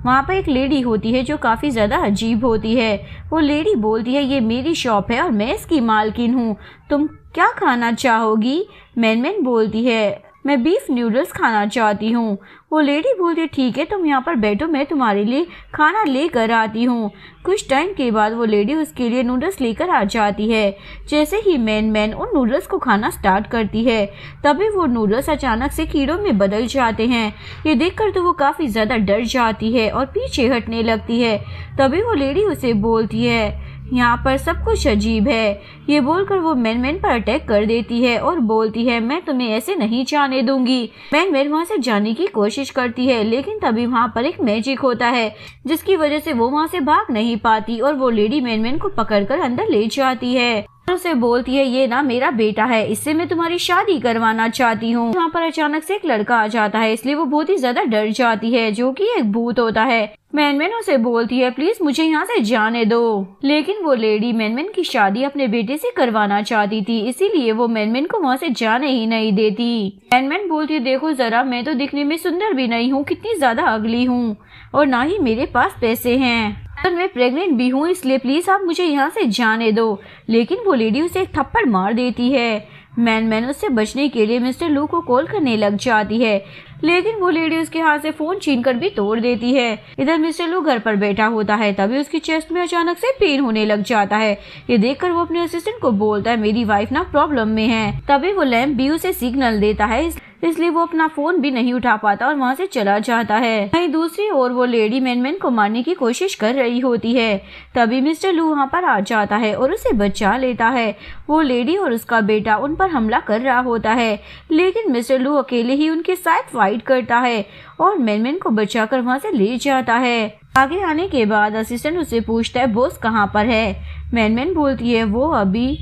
वहाँ पर एक लेडी होती है जो काफी ज्यादा अजीब होती है। वो लेडी बोलती है, ये मेरी शॉप है और मैं इसकी मालकिन हूँ, तुम क्या खाना चाहोगी? मैन बोलती है, मैं बीफ नूडल्स खाना चाहती हूँ। वो लेडी बोलती है, ठीक है तुम यहाँ पर बैठो, मैं तुम्हारे लिए खाना लेकर आती हूँ। कुछ टाइम के बाद वो लेडी उसके लिए नूडल्स लेकर आ जाती है। जैसे ही मैन उन नूडल्स को खाना स्टार्ट करती है तभी वो नूडल्स अचानक से कीड़ों में बदल जाते हैं। ये देखकर तो वो काफी ज्यादा डर जाती है और पीछे हटने लगती है। तभी वो लेडी उसे बोलती है, यहाँ पर सब कुछ अजीब है। ये बोलकर वो मैन पर अटैक कर देती है और बोलती है, मैं तुम्हें ऐसे नहीं जाने दूंगी। मैन वहाँ से जाने की कोशिश करती है लेकिन तभी वहाँ पर एक मैजिक होता है जिसकी वजह से वो वहाँ से भाग नहीं पाती और वो लेडी मैन को पकड़कर अंदर ले जाती है और उसे बोलती है, ये ना मेरा बेटा है, इससे मैं तुम्हारी शादी करवाना चाहती हूँ। वहाँ पर अचानक से एक लड़का आ जाता है, इसलिए वो बहुत ही ज्यादा डर जाती है जो कि एक भूत होता है। मैन उसे बोलती है, प्लीज मुझे यहाँ से जाने दो। लेकिन वो लेडी मैन की शादी अपने बेटे से करवाना चाहती थी, इसीलिए वो मैन को वहाँ से जाने ही नहीं देती। मैन बोलती है, देखो जरा, मैं तो दिखने में सुंदर भी नहीं हूँ, कितनी ज्यादा अगली हूँ और ना ही मेरे पास पैसे हैं, पर मैं प्रेग्नेंट भी हूँ, इसलिए प्लीज आप मुझे यहाँ से जाने दो। लेकिन वो लेडी उसे एक थप्पड़ मार देती है। मैन उससे बचने के लिए मिस्टर लू को कॉल करने लग जाती है लेकिन वो लेडी उसके हाथ से फोन छीनकर भी तोड़ देती है। इधर मिस्टर लू घर पर बैठा होता है। तभी उसकी चेस्ट में अचानक से पेन होने लग जाता है। ये देखकर वो अपने असिस्टेंट को बोलता है, मेरी वाइफ ना प्रॉब्लम में है। तभी वो लैम्प भी उसे सिग्नल देता है, इसलिए वो अपना फोन भी नहीं उठा पाता और वहाँ से चला जाता है। वहीं दूसरी ओर वो लेडी मैन को मारने की कोशिश कर रही होती है। तभी मिस्टर लू वहाँ पर आ जाता है और उसे बचा लेता है। वो लेडी और उसका बेटा उन पर हमला कर रहा होता है लेकिन मिस्टर लू अकेले ही उनके साथ फाइट करता है और मैन को बचाकर वहाँ से ले जाता है। आगे आने के बाद असिस्टेंट उससे पूछता है, बॉस कहाँ पर है? मैन बोलती है, वो अभी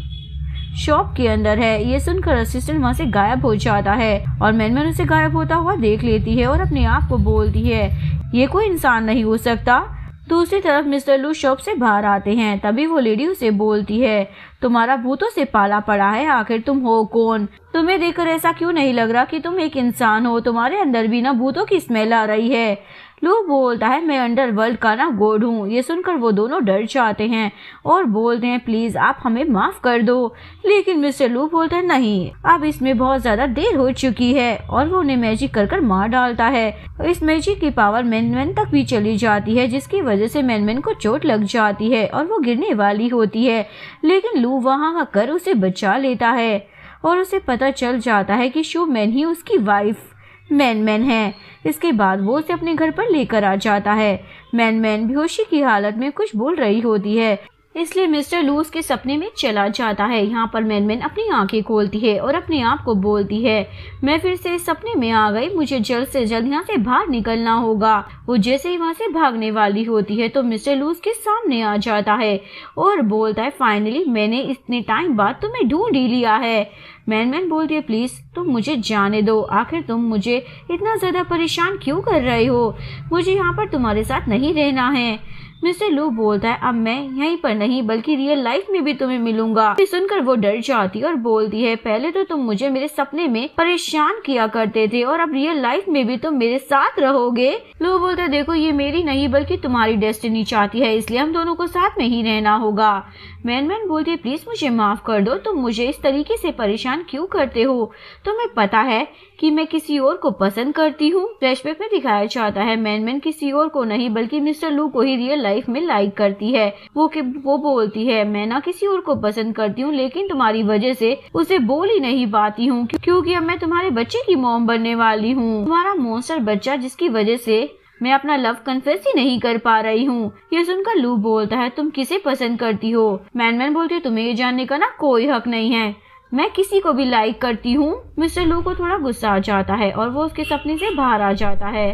शॉप के अंदर है। ये सुनकर असिस्टेंट वहाँ से गायब हो जाता है और मैन उसे गायब होता हुआ देख लेती है और अपने आप को बोलती है, ये कोई इंसान नहीं हो सकता। दूसरी तरफ मिस्टर लू शॉप से बाहर आते हैं। तभी वो लेडी उसे बोलती है, तुम्हारा भूतों से पाला पड़ा है, आखिर तुम हो कौन? तुम्हें देखकर ऐसा क्यों नहीं लग रहा कि तुम एक इंसान हो? तुम्हारे अंदर भी ना भूतों की स्मेल आ रही है। लू बोलता है, मैं अंडरवर्ल्ड का ना गॉड हूँ। ये सुनकर वो दोनों डर जाते हैं और बोलते हैं, प्लीज आप हमें माफ कर दो। लेकिन मिस्टर लू बोलता है, नहीं, अब इसमें बहुत ज्यादा देर हो चुकी है और वो उन्हें मैजिक कर मार डालता है। इस मैजिक की पावर मैन तक भी चली जाती है जिसकी वजह से मैन को चोट लग जाती है और वो गिरने वाली होती है। लेकिन लू वहाँ आकर उसे बचा लेता है और उसे पता चल जाता है कि शो मैन ही उसकी वाइफ मैन है। इसके बाद वो उसे अपने घर पर लेकर आ जाता है। मैन बेहोशी की हालत में कुछ बोल रही होती है। इसलिए मिस्टर लू उसके सपने में चला जाता है। यहाँ पर मैन अपनी आंखें खोलती है और अपने आप को बोलती है, मैं फिर से इस सपने में आ गई, मुझे जल्द से जल्द यहाँ से बाहर निकलना होगा। वो जैसे ही वहाँ से भागने वाली होती है तो मिस्टर लू उसके सामने आ जाता है और बोलता है, फाइनली मैंने इतने टाइम बाद तुम्हें ढूंढ ही लिया है। मैन बोलती है, प्लीज तुम मुझे जाने दो, आखिर तुम मुझे इतना ज्यादा परेशान क्यों कर रहे हो, मुझे यहाँ पर तुम्हारे साथ नहीं रहना है। मिस्टर लू बोलता है, अब मैं यहीं पर नहीं बल्कि रियल लाइफ में भी तुम्हें मिलूंगा। ये सुनकर वो डर जाती है और बोलती है, पहले तो तुम मुझे मेरे सपने में परेशान किया करते थे और अब रियल लाइफ में भी तुम मेरे साथ रहोगे। लू बोलता है, देखो ये मेरी नहीं बल्कि तुम्हारी डेस्टिनी चाहती है, इसलिए हम दोनों को साथ में ही रहना होगा। मैन बोलती है, प्लीज मुझे माफ कर दो, तुम मुझे इस तरीके से परेशान क्यों करते हो, तुम्हें पता है कि मैं किसी और को पसंद करती हूँ। फ्लैशबैक में दिखाया जाता है मैन किसी और को नहीं बल्कि मिस्टर लू को ही रियल लाइफ में लाइक करती है। वो बोलती है, मैं ना किसी और को पसंद करती हूँ लेकिन तुम्हारी वजह से उसे बोल ही नहीं पाती हूँ क्योंकि अब मैं तुम्हारे बच्चे की मॉम बनने वाली हूँ, तुम्हारा मॉन्स्टर बच्चा जिसकी वजह से मैं अपना लव कन्फेस ही नहीं कर पा रही हूँ। ये सुनकर लू बोलता है, तुम किसे पसंद करती हो। मैन बोलती है, तुम्हें ये जानने का ना कोई हक नहीं है, मैं किसी को भी लाइक करती हूँ। मिस्टर लू को थोड़ा गुस्सा आ जाता है और वो उसके सपने से बाहर आ जाता है।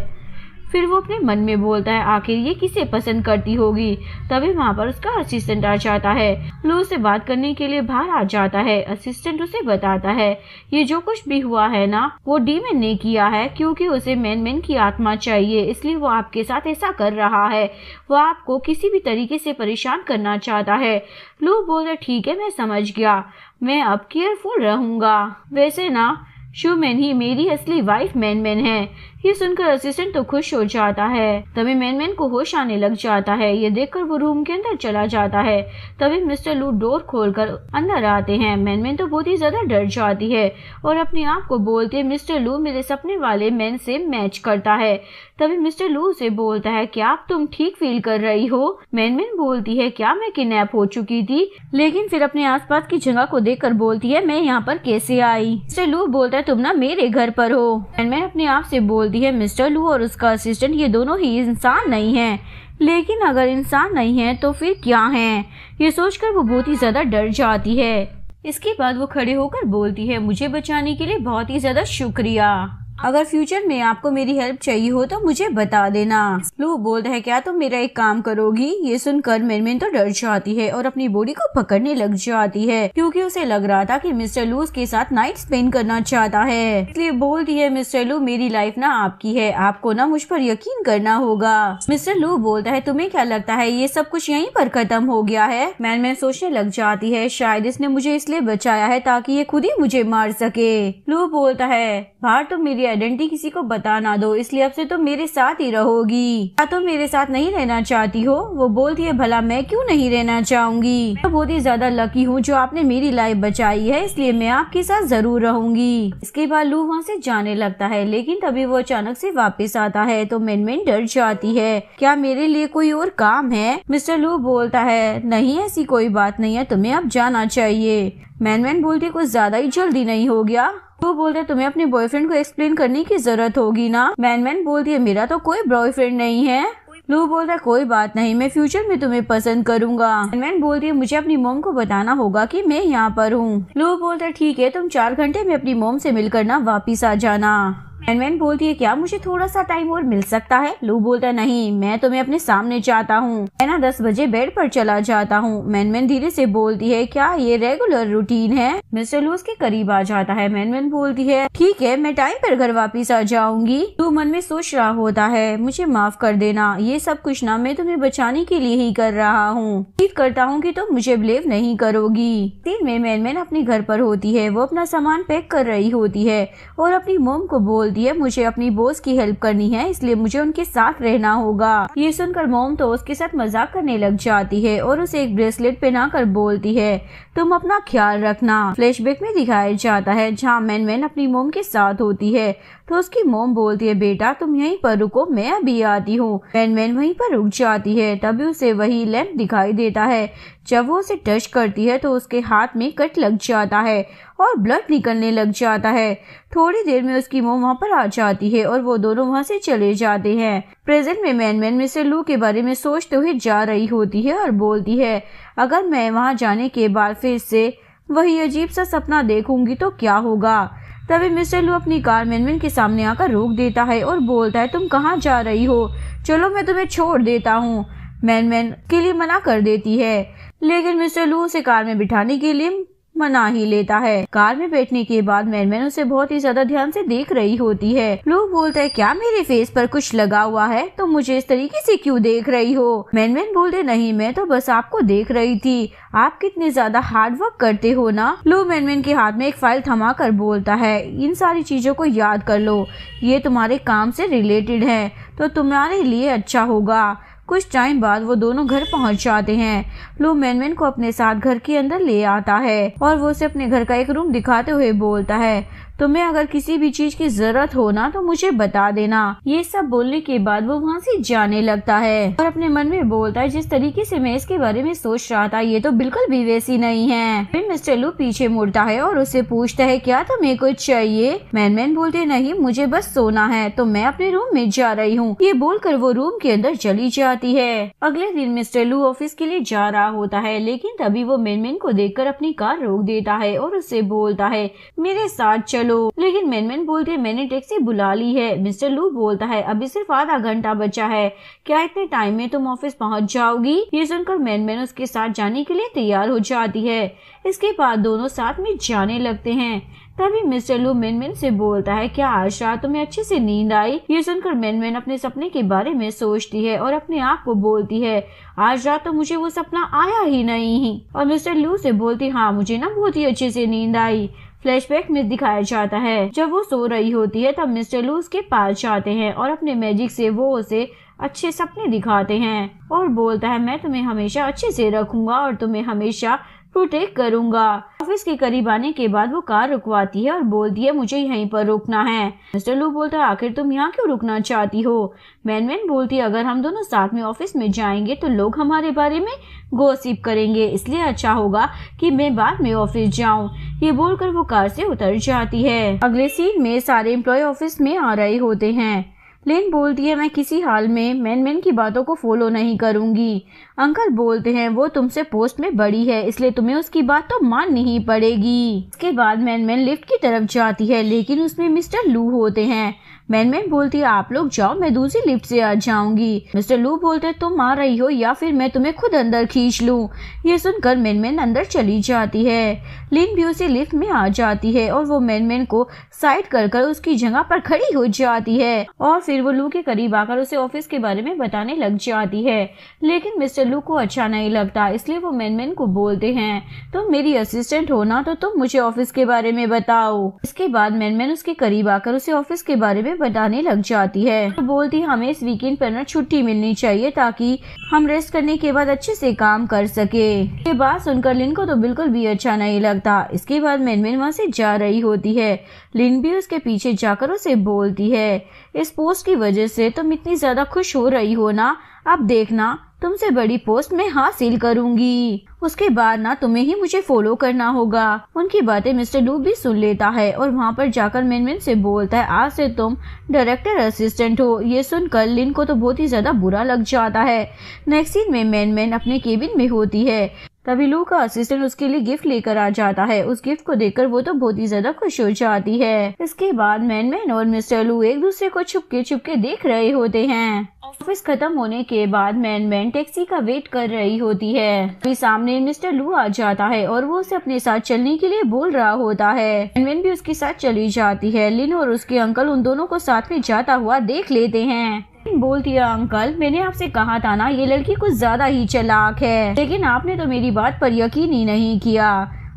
फिर वो अपने मन में बोलता है, आखिर ये किसे पसंद करती होगी। तभी वहाँ पर उसका असिस्टेंट आ जाता है। लू से बात करने के लिए बाहर आ जाता है। असिस्टेंट उसे बताता है, ये जो कुछ भी हुआ है ना वो डीमन ने किया है क्योंकि उसे मैन की आत्मा चाहिए, इसलिए वो आपके साथ ऐसा कर रहा है, वो आपको किसी भी तरीके से परेशान करना चाहता है। लू बोलता, ठीक है मैं समझ गया, मैं अब केयरफुल रहूंगा। वैसे ना शूमैन ही मेरी असली वाइफ मैन है। ये सुनकर असिस्टेंट तो खुश हो जाता है। तभी मैन को होश आने लग जाता है। ये देखकर वो रूम के अंदर चला जाता है। तभी मिस्टर लू डोर खोलकर अंदर आते हैं। मैन तो बहुत ही ज्यादा डर जाती है और अपने आप को बोलते है, मिस्टर लू मेरे सपने वाले मैन से मैच करता है। तभी मिस्टर लू से बोलता है, क्या आप तुम ठीक फील कर रही हो। मैन बोलती है, क्या मैं किडनैप हो चुकी थी, लेकिन फिर अपने आसपास की जगह को देखकर बोलती है, मैं यहाँ पर कैसे आई। मिस्टर लू बोलता है, तुम ना मेरे घर पर हो। मैन अपने आप से बोलती है, मिस्टर लू और उसका असिस्टेंट ये दोनों ही इंसान नहीं हैं, लेकिन अगर इंसान नहीं है तो फिर क्या हैं। ये सोचकर वो बहुत ही ज्यादा डर जाती है। इसके बाद वो खड़े होकर बोलती है, मुझे बचाने के लिए बहुत ही ज्यादा शुक्रिया, अगर फ्यूचर में आपको मेरी हेल्प चाहिए हो तो मुझे बता देना। लू बोलता है, क्या तुम मेरा एक काम करोगी। ये सुनकर मैन तो डर जाती है और अपनी बॉडी को पकड़ने लग जाती है क्योंकि उसे लग रहा था कि मिस्टर लू उसके साथ नाइट स्पेंड करना चाहता है। इसलिए बोलती है, मिस्टर लू मेरी लाइफ ना आपकी है, आपको ना मुझ पर यकीन करना होगा। मिस्टर लू बोलता है, तुम्हें क्या लगता है ये सब कुछ यहीं पर खत्म हो गया है। मैन सोचने लग जाती है, शायद इसने मुझे इसलिए बचाया है ताकि ये खुद ही मुझे मार सके। लू बोलता है, बाहर तुम मेरी आइडेंटिटी किसी को बता ना दो, इसलिए अब से तुम मेरे साथ ही रहोगी। क्या तुम मेरे साथ नहीं रहना चाहती हो। वो बोलती है, भला मैं क्यों नहीं रहना चाहूंगी, मैं बहुत ही ज्यादा लकी हूँ जो आपने मेरी लाइफ बचाई है, इसलिए मैं आपके साथ जरूर रहूंगी। इसके बाद लू वहाँ से जाने लगता है, लेकिन तभी वो अचानक से वापस आता है तो मैन डर जाती है, क्या मेरे लिए कोई और काम है। मिस्टर लू बोलता है, नहीं ऐसी कोई बात नहीं है, तुम्हें अब जाना चाहिए। मैन बोलती, कुछ ज्यादा ही जल्दी नहीं हो गया। वो बोलते, तुम्हें अपने बॉयफ्रेंड को एक्सप्लेन करने की जरूरत होगी ना। मैन बोलती है, मेरा तो कोई बॉयफ्रेंड नहीं है। लू बोलता है, कोई बात नहीं, मैं फ्यूचर में तुम्हें पसंद करूंगा। मैन बोलती है, मुझे अपनी मॉम को बताना होगा कि मैं यहाँ पर हूँ। लू बोलता है, ठीक है, तुम 4 घंटे में अपनी मॉम से मिलकर ना वापिस आ जाना। मैन बोलती है, क्या मुझे थोड़ा सा टाइम और मिल सकता है। लू बोलता है, नहीं, मैं तुम्हें अपने सामने चाहता हूँ, मैं ना 10 बजे बेड पर चला जाता हूँ। मैन धीरे से बोलती है, क्या ये रेगुलर रूटीन है। मिस्टर लू उसके करीब आ जाता है। मैन बोलती है, ठीक है, मैं टाइम पर घर वापिस आ जाऊंगी। लू मन में सोच रहा होता है, मुझे माफ कर देना, ये सब कुछ ना मैं तुम्हें बचाने के लिए ही कर रहा हूँ, उम्मीद करता हूँ कि तुम मुझे ब्लेम नहीं करोगी। दिन में मैन अपने घर पर होती है, वो अपना सामान पैक कर रही होती है और अपनी मोम को बोलती है, मुझे अपनी बॉस की हेल्प करनी है, इसलिए मुझे उनके साथ रहना होगा। ये सुनकर मोम तो उसके साथ मजाक करने लग जाती है और उसे एक ब्रेसलेट पहनाकर बोलती है, तुम अपना ख्याल रखना। फ्लैशबैक में दिखाया जाता है जहाँ मैन अपनी मोम के साथ होती है तो उसकी मोम बोलती है, बेटा तुम यहीं पर रुको, मैं अभी आती हूँ। मैन वहीं पर रुक जाती है। तभी उसे वही लैंप दिखाई देता है। जब वो उसे टच करती है तो उसके हाथ में कट लग जाता है और ब्लड निकलने लग जाता है। थोड़ी देर में उसकी मॉम वहाँ पर आ जाती है और वो दोनों वहाँ से चले जाते हैं। प्रेजेंट में मैन मिस्टर लू के बारे में सोचते हुए जा रही होती है और बोलती है, अगर मैं वहाँ जाने के बाद फिर से वही अजीब सा सपना देखूंगी तो क्या होगा। तभी मिस्टर लू अपनी कार मैन के सामने आकर रोक देता है और बोलता है, तुम कहाँ जा रही हो, चलो मैं तुम्हें छोड़ देता हूँ। मैन के लिए मना कर देती है, लेकिन मिस्टर लू उसे कार में बिठाने के लिए मना ही लेता है। कार में बैठने के बाद मैन उसे बहुत ही ज्यादा ध्यान से देख रही होती है। लू बोलता है, क्या मेरे फेस पर कुछ लगा हुआ है, तो मुझे इस तरीके से क्यों देख रही हो। मैन बोलते, नहीं मैं तो बस आपको देख रही थी, आप कितने ज्यादा हार्ड वर्क करते हो ना। लू मैन के हाथ में एक फाइल थमा कर बोलता है, इन सारी चीजों को याद कर लो, ये तुम्हारे काम से रिलेटेड है तो तुम्हारे लिए अच्छा होगा। कुछ टाइम बाद वो दोनों घर पहुंच जाते हैं। लू मैन को अपने साथ घर के अंदर ले आता है और वो उसे अपने घर का एक रूम दिखाते हुए बोलता है, तुम्हें अगर किसी भी चीज की जरूरत हो ना तो मुझे बता देना। ये सब बोलने के बाद वो वहाँ से जाने लगता है और अपने मन में बोलता है, जिस तरीके से मैं इसके बारे में सोच रहा था ये तो बिल्कुल भी वैसी नहीं है। फिर मिस्टर लू पीछे मुड़ता है और उससे पूछता है, क्या तुम्हें कुछ चाहिए। मैन बोलते, नहीं मुझे बस सोना है, तो मैं अपने रूम में जा रही हूँ। ये बोलकर वो रूम के अंदर चली जाती है। अगले दिन मिस्टर लू ऑफिस के लिए जा रहा होता है, लेकिन तभी वो मैन को देखकर अपनी कार रोक देता है और उससे बोलता है, मेरे साथ चलो। लेकिन मैन बोलती है, मैंने टैक्सी बुला ली है। मिस्टर लू बोलता है, अभी सिर्फ आधा घंटा बचा है, क्या इतने टाइम में तुम ऑफिस पहुंच जाओगी। ये सुनकर मैन उसके साथ जाने के लिए तैयार हो जाती है। इसके बाद दोनों साथ में जाने लगते हैं। तभी मिस्टर लू मैन से बोलता है, क्या आज रात तुम्हें अच्छे से नींद आई। ये सुनकर मैन अपने सपने के बारे में सोचती है और अपने आप को बोलती है, आज रात तो मुझे वो सपना आया ही नहीं। और मिस्टर लू से बोलती, हाँ मुझे ना बहुत ही अच्छे से नींद आई। फ्लैशबैक में दिखाया जाता है, जब वो सो रही होती है तब मिस्टर लू उसके पास जाते हैं और अपने मैजिक से वो उसे अच्छे सपने दिखाते हैं और बोलता है, मैं तुम्हें हमेशा अच्छे से रखूंगा और तुम्हें हमेशा प्रोटेक्ट करूंगा। ऑफिस के करीब आने के बाद वो कार रुकवाती है और बोलती है, मुझे यहीं पर रुकना है। मिस्टर लू बोलता है, आखिर तुम यहाँ क्यों रुकना चाहती हो। मैन बोलती है, अगर हम दोनों साथ में ऑफिस में जाएंगे तो लोग हमारे बारे में गॉसिप करेंगे, इसलिए अच्छा होगा कि मैं बाद में ऑफिस जाऊं। ये बोलकर वो कार से उतर जाती है। अगले सीन में सारे एम्प्लॉय ऑफिस में आ रहे होते हैं। लिन बोलती है, मैं किसी हाल में मैन की बातों को फॉलो नहीं करूंगी। अंकल बोलते हैं, वो तुमसे पोस्ट में बड़ी है इसलिए तुम्हें उसकी बात तो माननी ही पड़ेगी। इसके बाद मैन लिफ्ट की तरफ जाती है, लेकिन उसमें मिस्टर लू होते हैं। मैन बोलती है, आप लोग जाओ, मैं दूसरी लिफ्ट से आ जाऊंगी। मिस्टर लू बोलते हैं, तुम आ रही हो या फिर मैं तुम्हें खुद अंदर खींच लूं। ये सुनकर मैन अंदर चली जाती है। लिन भी उसी लिफ्ट में आ जाती है और वो मैन को साइड कर उसकी जगह पर खड़ी हो जाती है और फिर वो लू के करीब आकर उसे ऑफिस के बारे में बताने लग जाती है। लेकिन मिस्टर लू को अच्छा नहीं लगता, इसलिए वो मैन को बोलते हैं, तुम मेरी असिस्टेंट हो ना, तो तुम मुझे ऑफिस के बारे में बताओ। इसके बाद मैन उसके करीब आकर उसे ऑफिस के बारे में बताने लग जाती है। तो बोलती, हमें इस वीकेंड पर ना छुट्टी मिलनी चाहिए ताकि हम रेस्ट करने के बाद अच्छे से काम कर सके। ये बात सुनकर लिन को तो बिल्कुल भी अच्छा नहीं लगता। इसके बाद मैन वहाँ से जा रही होती है। लिन भी उसके पीछे जाकर उसे बोलती है, इस पोस्ट की वजह से तुम इतनी ज्यादा खुश हो रही हो ना, अब देखना तुमसे बड़ी पोस्ट मैं हासिल करूंगी। उसके बाद ना तुम्हें ही मुझे फॉलो करना होगा। उनकी बातें मिस्टर लू भी सुन लेता है और वहाँ पर जाकर मैन से बोलता है, आज से तुम डायरेक्टर असिस्टेंट हो। ये सुनकर लिन को तो बहुत ही ज्यादा बुरा लग जाता है। नेक्स्ट सीन में मैन अपने केबिन में होती है। तभी लू का असिस्टेंट उसके लिए गिफ्ट लेकर आ जाता है। उस गिफ्ट को देखकर वो तो बहुत ही ज्यादा खुश हो जाती है। इसके बाद मैन और मिस्टर लू एक दूसरे को छुपके देख रहे होते हैं। ऑफिस खत्म होने के बाद मैन टैक्सी का वेट कर रही होती है। अभी सामने मिस्टर लू आ जाता है और वो उसे अपने साथ चलने के लिए बोल रहा होता है। मैन भी उसके साथ चली जाती है। लिन और उसके अंकल उन दोनों को साथ में जाता हुआ देख लेते हैं। बोलती है, अंकल मैंने आपसे कहा था ना, ये लड़की कुछ ज्यादा ही चालाक है, लेकिन आपने तो मेरी बात पर यकीन ही नहीं किया।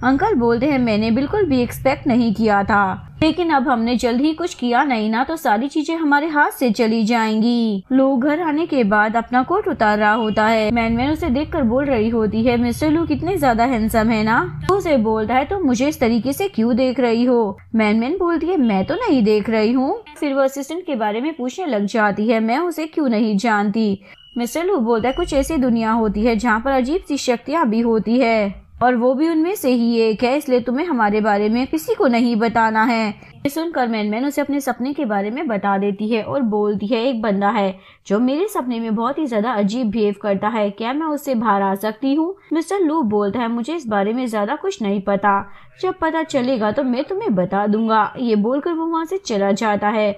अंकल बोलते हैं, मैंने बिल्कुल भी एक्सपेक्ट नहीं किया था, लेकिन अब हमने जल्द ही कुछ किया नहीं ना तो सारी चीजें हमारे हाथ से चली जाएंगी। लोग घर आने के बाद अपना कोट उतार रहा होता है। मैन उसे देखकर बोल रही होती है, मिस्टर लू कितने ज्यादा हैंडसम है ना। तो उसे बोलता है, तुम मुझे इस तरीके से क्यों देख रही हो। मैन बोलती है, मैं तो नहीं देख रही हूँ। फिर वो असिस्टेंट के बारे में पूछने लग जाती है, मैं उसे क्यों नहीं जानती। मिस्टर लू बोलता है, कुछ ऐसी दुनिया होती है जहाँ पर अजीब सी शक्तियाँ भी होती है। और वो भी उनमें से ही एक है, इसलिए तुम्हें हमारे बारे में किसी को नहीं बताना है। ये सुनकर मैन उसे अपने सपने के बारे में बता देती है और बोलती है, एक बंदा है जो मेरे सपने में बहुत ही ज्यादा अजीब बिहेव करता है, क्या मैं उससे बाहर आ सकती हूँ? मिस्टर लू बोलता है, मुझे इस बारे में ज्यादा कुछ नहीं पता, जब पता चलेगा तो मैं तुम्हें बता दूंगा। ये बोलकर वो वहाँ से चला जाता है।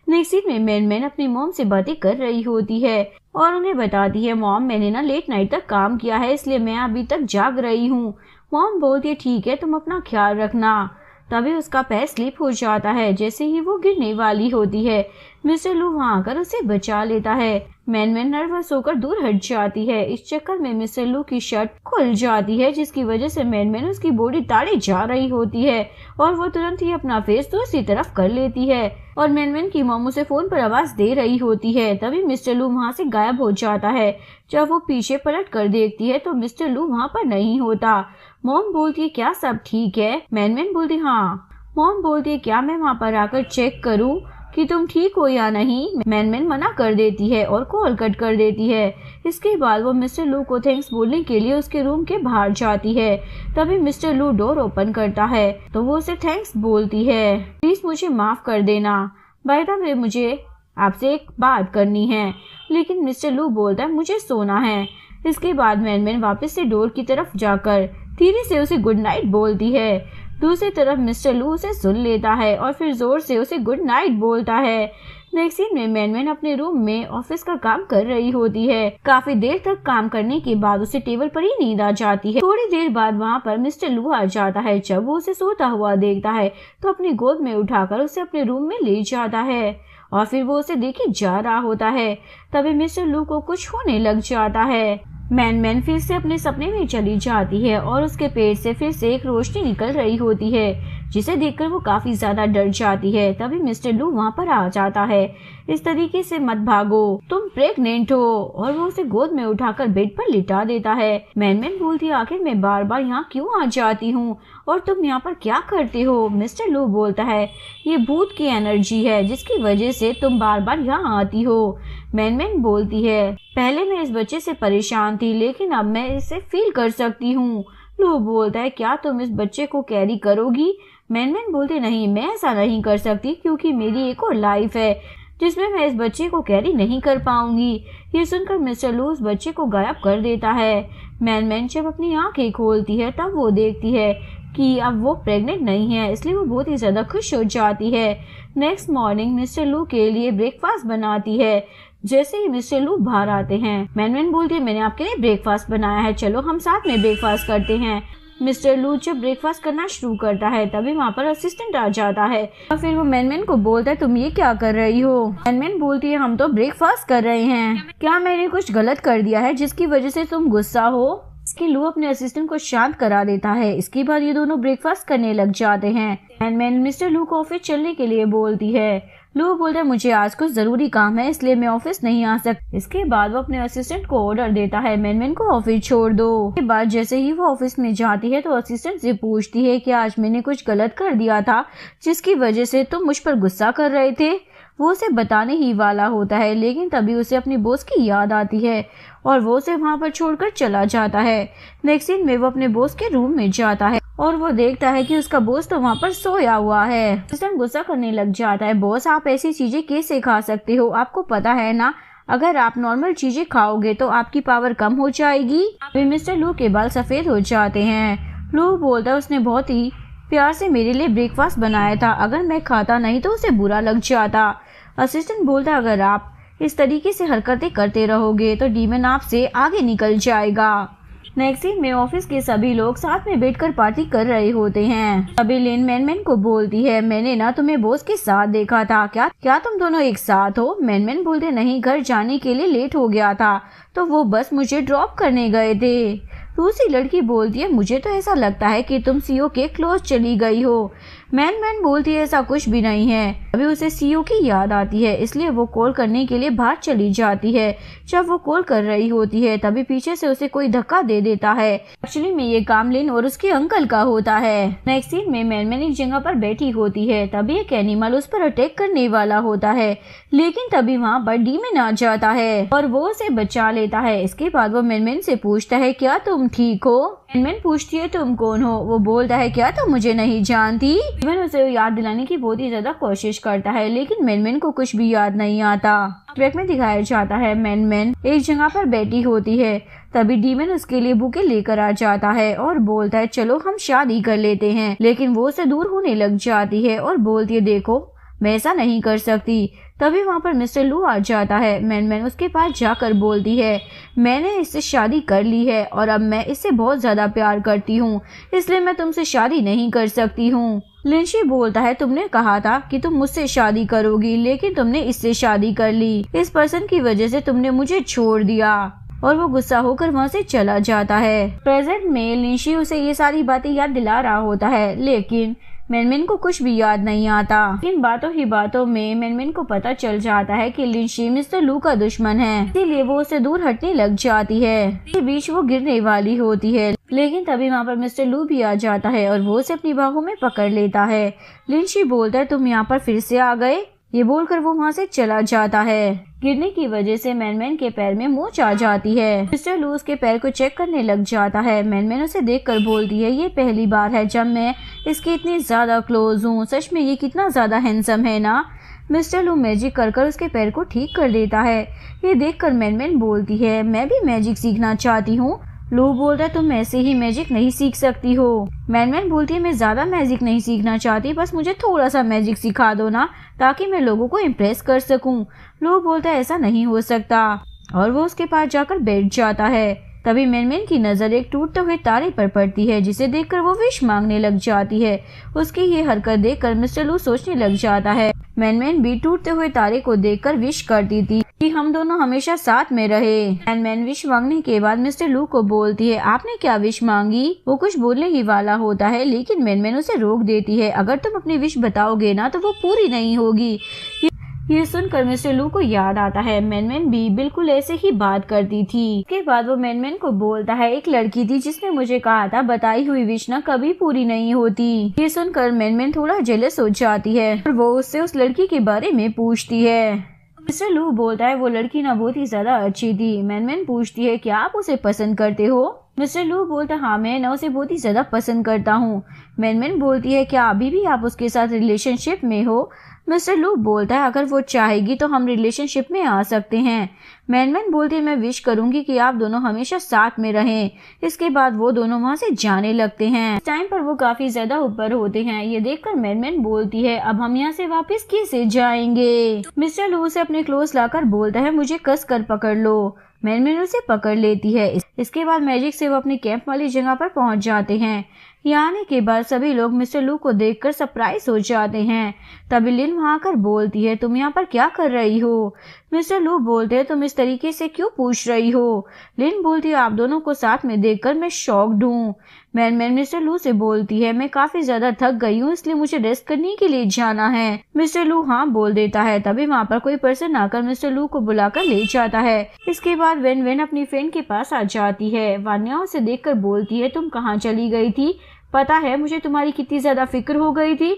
नेक्स्ट सीन में मैन अपनी मॉम से बातें कर रही होती है और उन्हें बताती है, मॉम मैंने ना लेट नाइट तक काम किया है, इसलिए मैं अभी तक जाग रही हूँ। मॉम बोलती है, ठीक है, तुम अपना ख्याल रखना। तभी उसका पैर स्लिप हो जाता है। जैसे ही वो गिरने वाली होती है, मिस्टर लू वहाँ आकर उसे बचा लेता है। मैन नर्वस होकर दूर हट जाती है। इस चक्कर में मिस्टर लू की शर्ट खुल जाती है, जिसकी वजह से मैन उसकी बॉडी ताड़े जा रही होती है और वो तुरंत ही अपना फेस दूसरी तरफ कर लेती है और मैन की मॉम उसे फोन पर आवाज दे रही होती है। तभी मिस्टर लू वहाँ से गायब हो जाता है। जब वो पीछे पलट कर देखती है तो मिस्टर लू वहाँ पर नहीं होता। मॉम बोलती है, क्या सब ठीक है? मैन बोलती, हाँ। मॉम बोलती है, क्या मैं वहाँ पर आकर चेक करूँ कि तुम ठीक हो या नहीं? मैन मना कर देती है और कॉल कट कर देती है। इसके बाद वो मिस्टर लू को थैंक्स बोलने के लिए उसके रूम के बाहर जाती है। तभी मिस्टर लू डोर ओपन करता है तो वो उसे थैंक्स बोलती है, प्लीज मुझे माफ कर देना, बाय द वे मुझे आपसे एक बात करनी है। लेकिन मिस्टर लू बोलता है, मुझे सोना है। इसके बाद मैन वापस से डोर की तरफ जाकर धीरे से उसे गुड नाइट बोलती है। दूसरी तरफ मिस्टर लू उसे सुन लेता है और फिर जोर से उसे गुड नाइट बोलता है। नेक्स्ट सीन में मैन अपने रूम में ऑफिस का काम कर रही होती है। काफी देर तक काम करने के बाद उसे टेबल पर ही नींद आ जाती है। थोड़ी देर बाद वहाँ पर मिस्टर लू आ जाता है। जब वो उसे सोता हुआ देखता है तो अपनी गोद में उठाकर उसे अपने रूम में ले जाता है और फिर वो उसे देखे जा रहा होता है। तभी मिस्टर लू को कुछ होने लग जाता है। मैन फिर से अपने सपने में चली जाती है और उसके पेट से फिर से एक रोशनी निकल रही होती है, जिसे देखकर वो काफी ज्यादा डर जाती है। तभी मिस्टर लू वहाँ पर आ जाता है। इस तरीके से मत भागो, तुम प्रेग्नेंट हो, और वो उसे गोद में उठाकर बेड पर लिटा देता है। मैन बोलती है, आखिर मैं बार बार यहाँ क्यों आ जाती हूँ और तुम यहाँ पर क्या करते हो? मिस्टर लू बोलता है, ये भूत की एनर्जी है जिसकी वजह से तुम बार बार यहाँ आती हो। मैन बोलती है, पहले मैं इस बच्चे से परेशान थी लेकिन अब मैं इसे फील कर सकती हूँ। लू बोलता है, क्या तुम इस बच्चे को कैरी करोगी? मैन बोलते, नहीं, मैं ऐसा नहीं कर सकती क्योंकि मेरी एक और लाइफ है जिसमें मैं इस बच्चे को कैरी नहीं कर पाऊंगी। ये सुनकर मिस्टर लू उस बच्चे को गायब कर देता है। मैन जब अपनी आंखें खोलती है तब वो देखती है कि अब वो प्रेग्नेंट नहीं है, इसलिए वो बहुत ही ज्यादा खुश हो जाती है। नेक्स्ट मॉर्निंग मिस्टर लू के लिए ब्रेकफास्ट बनाती है। जैसे ही मिस्टर लू बाहर आते हैं, मैन बोलती है, मैंने आपके लिए ब्रेकफास्ट बनाया है, चलो हम साथ में ब्रेकफास्ट करते हैं। मिस्टर लू जब ब्रेकफास्ट करना शुरू करता है तभी वहाँ पर असिस्टेंट आ जाता है और फिर वो मैन को बोलता है, तुम ये क्या कर रही हो? मैन बोलती है, हम तो ब्रेकफास्ट कर रहे हैं, क्या मैंने कुछ गलत कर दिया है जिसकी वजह से तुम गुस्सा हो? इसके लू अपने असिस्टेंट को शांत करा देता है। इसके बाद ये दोनों ब्रेकफास्ट करने लग जाते हैं। मैन मिस्टर लू को ऑफिस चलने के लिए बोलती है। लू बोलता है, मुझे आज कुछ जरूरी काम है इसलिए मैं ऑफिस नहीं आ सकती। इसके बाद वो अपने असिस्टेंट को ऑर्डर देता है, मैन को ऑफिस छोड़ दो। इसके बाद जैसे ही वो ऑफिस में जाती है तो असिस्टेंट से पूछती है कि आज मैंने कुछ गलत कर दिया था जिसकी वजह से तुम मुझ पर गुस्सा कर रहे थे। वो उसे बताने ही वाला होता है लेकिन तभी उसे अपनी बॉस की याद आती है और वो उसे वहाँ पर छोड़कर चला जाता है। नेक्स्ट सीन में वो अपने बॉस के रूम में जाता है और वो देखता है कि उसका बॉस तो वहाँ पर सोया हुआ है। असिस्टेंट गुस्सा करने लग जाता है, बॉस आप ऐसी चीजें कैसे खा सकते हो? आपको पता है ना, अगर आप नॉर्मल चीजें खाओगे तो आपकी पावर कम हो जाएगी। फिर मिस्टर लू के बाल सफेद हो जाते हैं। लू बोलता है, उसने बहुत ही प्यार से मेरे लिए ब्रेकफास्ट बनाया था, अगर मैं खाता नहीं तो उसे बुरा लग जाता। असिस्टेंट बोलता, अगर आप इस तरीके से हरकतें करते रहोगे तो डीमन आपसे आगे निकल जाएगा। नेक्स्ट सीन में ऑफिस के सभी लोग साथ में बैठकर पार्टी कर रहे होते हैं। तभी लेन मैन को बोलती है, मैंने ना तुम्हें बॉस के साथ देखा था, क्या तुम दोनों एक साथ हो? मैन बोलते, नहीं, घर जाने के लिए लेट हो गया था तो वो बस मुझे ड्रॉप करने गए थे। दूसरी लड़की बोलती है, मुझे तो ऐसा लगता है कि तुम सीईओ के क्लोज चली गई हो। मैन बोलती है, ऐसा कुछ भी नहीं है। अभी उसे सीईओ की याद आती है इसलिए वो कॉल करने के लिए बाहर चली जाती है। जब वो कॉल कर रही होती है तभी पीछे से उसे कोई धक्का दे देता है। एक्चुअली में ये काम लिन और उसके अंकल का होता है। नेक्स्ट सीन में मैन एक जगह पर बैठी होती है। तभी एक एनिमल उस पर अटैक करने वाला होता है लेकिन तभी वहाँ पर डीमन आ जाता है और वो उसे बचा लेता है। इसके बाद वो मैन से पूछता है, क्या तुम तुम ठीक हो? मैन पूछती है तुम कौन हो? वो बोलता है क्या तुम मुझे नहीं जानती? मैन उसे याद दिलाने की बहुत ही ज्यादा कोशिश करता है, लेकिन मैन को कुछ भी याद नहीं आता। ट्रैक में दिखाया जाता है मैन एक जगह पर बैठी होती है, तभी डीमन उसके लिए बुके लेकर आ जाता है और बोलता है चलो हम शादी कर लेते हैं, लेकिन वो उसे दूर होने लग जाती है और बोलती है देखो मैं ऐसा नहीं कर सकती। तभी वहाँ पर मिस्टर लू आ जाता है। मैन उसके पास जाकर बोलती है मैंने इससे शादी कर ली है और अब मैं इससे बहुत ज्यादा प्यार करती हूँ, इसलिए मैं तुमसे शादी नहीं कर सकती हूँ। लिंशी बोलता है तुमने कहा था कि तुम मुझसे शादी करोगी, लेकिन तुमने इससे शादी कर ली। इस पर्सन की वजह से तुमने मुझे छोड़ दिया। और वो गुस्सा होकर वहाँ से चला जाता है। प्रेजेंट में लिंशी उसे ये सारी बातें याद दिला रहा होता है, लेकिन मैन को कुछ भी याद नहीं आता। इन बातों ही बातों में मैन को पता चल जाता है कि लिंशी मिस्टर लू का दुश्मन है, इसीलिए वो उससे दूर हटने लग जाती है। इसी बीच वो गिरने वाली होती है, लेकिन तभी वहाँ पर मिस्टर लू भी आ जाता है और वो उसे अपनी बाहों में पकड़ लेता है। लिंशी बोलता है तुम यहाँ पर फिर से आ गए? ये बोलकर वो वहाँ से चला जाता है। गिरने की वजह से मैन के पैर में मोच आ जाती है। मिस्टर लू उसके पैर को चेक करने लग जाता है। मैन उसे देखकर बोलती है ये पहली बार है जब मैं इसके इतनी ज्यादा क्लोज हूँ, सच में ये कितना ज्यादा हैंडसम है ना। मिस्टर लू मैजिक कर उसके पैर को ठीक कर देता है। ये देखकर मैन बोलती है मैं भी मैजिक सीखना चाहती हूँ। लू बोलता है तुम ऐसे ही मैजिक नहीं सीख सकती हो। मैन बोलती है मैं ज्यादा मैजिक नहीं सीखना चाहती, बस मुझे थोड़ा सा मैजिक सिखा दो ना, ताकि मैं लोगों को इम्प्रेस कर सकूं। लू बोलता है ऐसा नहीं हो सकता और वो उसके पास जाकर बैठ जाता है। तभी मैन की नजर एक टूटते हुए तारे पर पड़ती है, जिसे देखकर वो विश मांगने लग जाती है। उसकी ये हरकत देखकर मिस्टर लू सोचने लग जाता है मैन भी टूटते हुए तारे को देखकर विश करती थी कि हम दोनों हमेशा साथ में रहे। मैन विश मांगने के बाद मिस्टर लू को बोलती है आपने क्या विश मांगी? वो कुछ बोलने ही वाला होता है, लेकिन मैन उसे रोक देती है अगर तुम अपनी विश बताओगे ना तो वो पूरी नहीं होगी। ये सुनकर मिस्टर लू को याद आता है मैन भी बिल्कुल ऐसे ही बात करती थी। इसके बाद वो मैन को बोलता है एक लड़की थी जिसने मुझे कहा था बताई हुई विश ना कभी पूरी नहीं होती। ये सुनकर मैन थोड़ा जेलस हो जाती है और वो उससे उस लड़की के बारे में पूछती है। मिस्टर लू बोलता है वो लड़की ना बहुत ही ज्यादा अच्छी थी। मैन पूछती है क्या आप उसे पसंद करते हो? मिस्टर लू बोलता है हाँ मैं ना उसे बहुत ही ज्यादा पसंद करता हूँ। मैन बोलती है क्या अभी भी आप उसके साथ रिलेशनशिप में हो? मिस्टर लू बोलता है अगर वो चाहेगी तो हम रिलेशनशिप में आ सकते हैं। मैन बोलती है मैं विश करूंगी कि आप दोनों हमेशा साथ में रहें। इसके बाद वो दोनों वहाँ से जाने लगते हैं। इस टाइम पर वो काफी ज्यादा ऊपर होते हैं। ये देखकर मैन बोलती है अब हम यहाँ से वापस कैसे जाएंगे? मिस्टर लू उसे अपने क्लोज लाकर बोलता है मुझे कस कर पकड़ लो। मैन उसे पकड़ लेती है। इसके बाद मैजिक से वो अपनी कैंप वाली जगह पर पहुंच जाते हैं। यहाँ आने के बाद सभी लोग मिस्टर लू को देखकर सरप्राइज हो जाते हैं। तभी लिन वहाँ आकर बोलती है तुम यहाँ पर क्या कर रही हो? मिस्टर लू बोलते हैं तुम इस तरीके से क्यों पूछ रही हो? लिन बोलती है आप दोनों को साथ में देखकर मैं शॉक्ड हूँ। मैन मिस्टर लू से बोलती है मैं काफी ज्यादा थक गई हूँ, इसलिए मुझे रेस्ट करने के लिए जाना है। मिस्टर लू हाँ बोल देता है। तभी वहाँ पर कोई पर्सन आकर मिस्टर लू को बुलाकर ले जाता है। इसके बाद वेन अपनी फ्रेंड के पास आ जाती है। वान्या उसे देखकर बोलती है तुम कहाँ चली गई थी? पता है मुझे तुम्हारी कितनी ज्यादा फिक्र हो गई थी।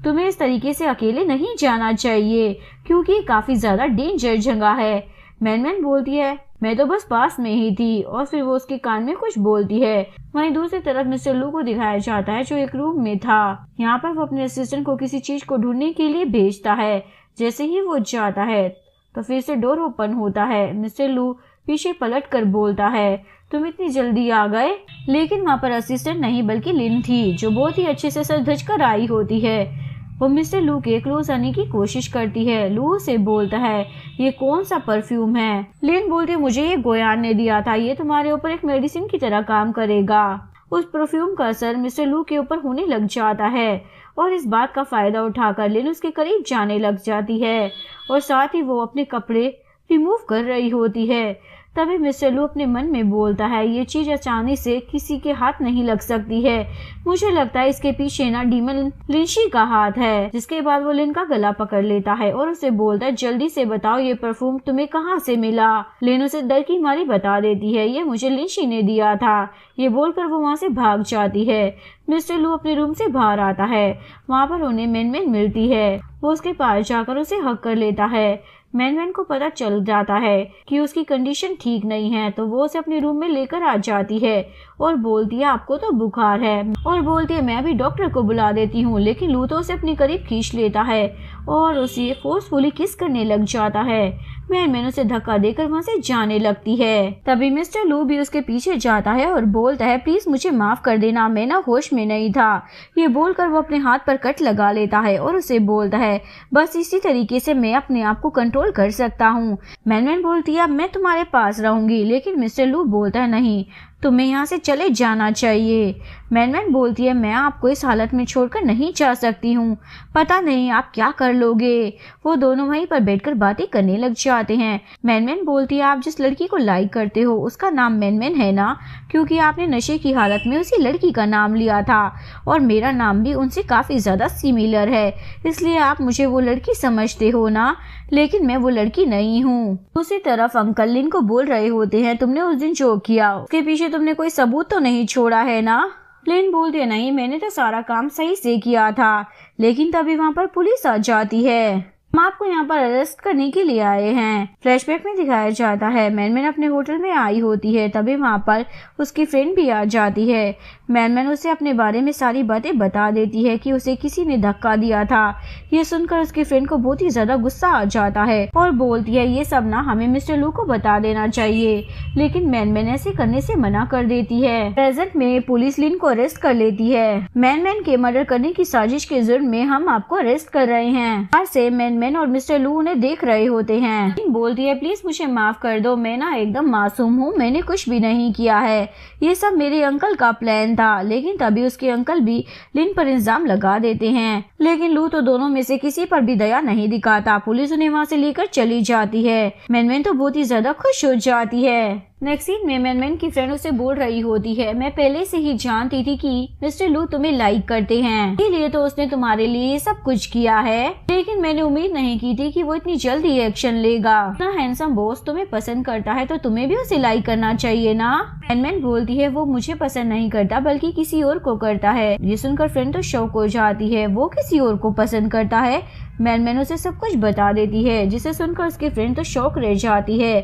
तुम्हें इस तरीके से अकेले नहीं जाना चाहिए क्योंकि ये काफी ज्यादा डेंजर जगह है। मैन बोलती है मैं तो बस पास में ही थी, और फिर वो उसके कान में कुछ बोलती है। वहीं दूसरी तरफ मिस्टर लू को दिखाया जाता है जो एक रूम में था। यहाँ पर वो अपने असिस्टेंट को किसी चीज को ढूंढने के लिए भेजता है। जैसे ही वो जाता है तो फिर से डोर ओपन होता है। मिस्टर लू पीछे पलट कर बोलता है तुम इतनी जल्दी आ गए? लेकिन वहाँ पर असिस्टेंट नहीं बल्कि लिन थी, जो बहुत ही अच्छे से सज धज कर आई होती है। वो मिस्टर लू के क्लोज आने की कोशिश करती है। लू से बोलता है ये कौन सा परफ्यूम है? लिन बोलती है मुझे ये गोयान ने दिया था, ये तुम्हारे ऊपर एक मेडिसिन की तरह काम करेगा। उस परफ्यूम का असर मिस्टर लू के ऊपर होने लग जाता है और इस बात का फायदा उठाकर लिन उसके करीब जाने लग जाती है और साथ ही वो अपने कपड़े रिमूव कर रही होती है। तभी मिस्टर लू अपने मन में बोलता है ये चीज आसानी से किसी के हाथ नहीं लग सकती है, मुझे लगता है इसके पीछे ना डीमन लिंशी का हाथ है। जिसके बाद वो लिन का गला पकड़ लेता है और उसे बोलता है जल्दी से बताओ ये परफ्यूम तुम्हें कहाँ से मिला? लिन उसे डर की मारी बता देती है ये मुझे लिंशी ने दिया था। ये बोलकर वो वहाँ से भाग जाती है। मिस्टर लू अपने रूम से बाहर आता है। वहाँ पर उन्हें मैन मिलती है। वो उसके पास जाकर उसे हक कर लेता है। मैन को पता चल जाता है कि उसकी कंडीशन ठीक नहीं है, तो वो उसे अपने रूम में लेकर आ जाती है और बोलती है आपको तो बुखार है, और बोलती है मैं भी डॉक्टर को बुला देती हूँ। लेकिन लू तो उसे अपने करीब खींच लेता है और उसे फोर्सफुली किस करने लग जाता है। मैन उसे धक्का देकर वहाँ से जाने लगती है। तभी मिस्टर लू भी उसके पीछे जाता है और बोलता है प्लीज मुझे माफ कर देना, मैं ना होश में नहीं था। ये बोलकर वो अपने हाथ पर कट लगा लेता है और उसे बोलता है बस इसी तरीके से मैं अपने आप को कंट्रोल कर सकता हूँ। मैन बोलती है अब मैं तुम्हारे पास रहूंगी, लेकिन मिस्टर लू बोलता है नहीं, तुम्हें यहाँ से चले जाना चाहिए। मैन बोलती है मैं आपको इस हालत में छोड़कर नहीं जा सकती हूँ, पता नहीं आप क्या कर लोगे। वो दोनों वहीं पर बैठकर बातें करने लग जाते हैं। मैन बोलती है आप जिस लड़की को लाइक करते हो उसका नाम मैन है ना, क्योंकि आपने नशे की हालत में उसी लड़की का नाम लिया था और मेरा नाम भी उनसे काफी ज्यादा सिमिलर है, इसलिए आप मुझे वो लड़की समझते हो ना, लेकिन मैं वो लड़की नहीं हूँ। दूसरी तरफ अंकल लिन को बोल रहे होते हैं तुमने उस दिन जो किया उसके पीछे तुमने कोई सबूत तो नहीं छोड़ा है ना। लिन बोलती है नहीं, मैंने तो सारा काम सही से किया था। लेकिन तभी वहाँ पर पुलिस आ जाती है। हम आपको यहाँ पर अरेस्ट करने के लिए आए हैं। फ्लैशबैक में दिखाया जाता है मैन अपने होटल में आई होती है, तभी वहाँ पर उसकी फ्रेंड भी आ जाती है। मैन उसे अपने बारे में सारी बातें बता देती है कि उसे किसी ने धक्का दिया था। ये सुनकर उसकी फ्रेंड को बहुत ही ज्यादा गुस्सा आ जाता है और बोलती है ये सब ना हमें मिस्टर लू को बता देना चाहिए, लेकिन मैन ऐसे करने से मना कर देती है। प्रेजेंट में पुलिस लिन को अरेस्ट कर लेती है। मैन के मर्डर करने की साजिश के जुर्म में हम आपको अरेस्ट कर रहे हैं। बाहर से मैन और मिस्टर लू उन्हें देख रहे होते हैं। लिन बोलती है प्लीज मुझे माफ कर दो, मैं ना एकदम मासूम हूँ, मैंने कुछ भी नहीं किया है, ये सब मेरे अंकल का प्लान था। लेकिन तभी उसके अंकल भी लिन पर इल्जाम लगा देते हैं, लेकिन लू तो दोनों में से किसी पर भी दया नहीं दिखाता। पुलिस उन्हें वहाँ से लेकर चली जाती है। मैन तो बहुत ही ज्यादा खुश हो जाती है। नेक्स्ट सीन में मैन की फ्रेंड उसे बोल रही होती है मैं पहले से ही जानती थी कि मिस्टर लू तुम्हें लाइक करते हैं, इसलिए तो उसने तुम्हारे लिए ये सब कुछ किया है, लेकिन मैंने उम्मीद नहीं की थी कि वो इतनी जल्दी एक्शन लेगा। इतना हैंडसम बॉस तुम्हें पसंद करता है तो तुम्हें भी उसे लाइक करना चाहिए ना। मैन बोलती है वो मुझे पसंद नहीं करता बल्कि किसी और को करता है। ये सुनकर फ्रेंड तो शॉक हो जाती है, वो किसी और को पसंद करता है। मैन उसे सब कुछ बता देती है, जिसे सुनकर उसकी फ्रेंड तो शॉक रह जाती है।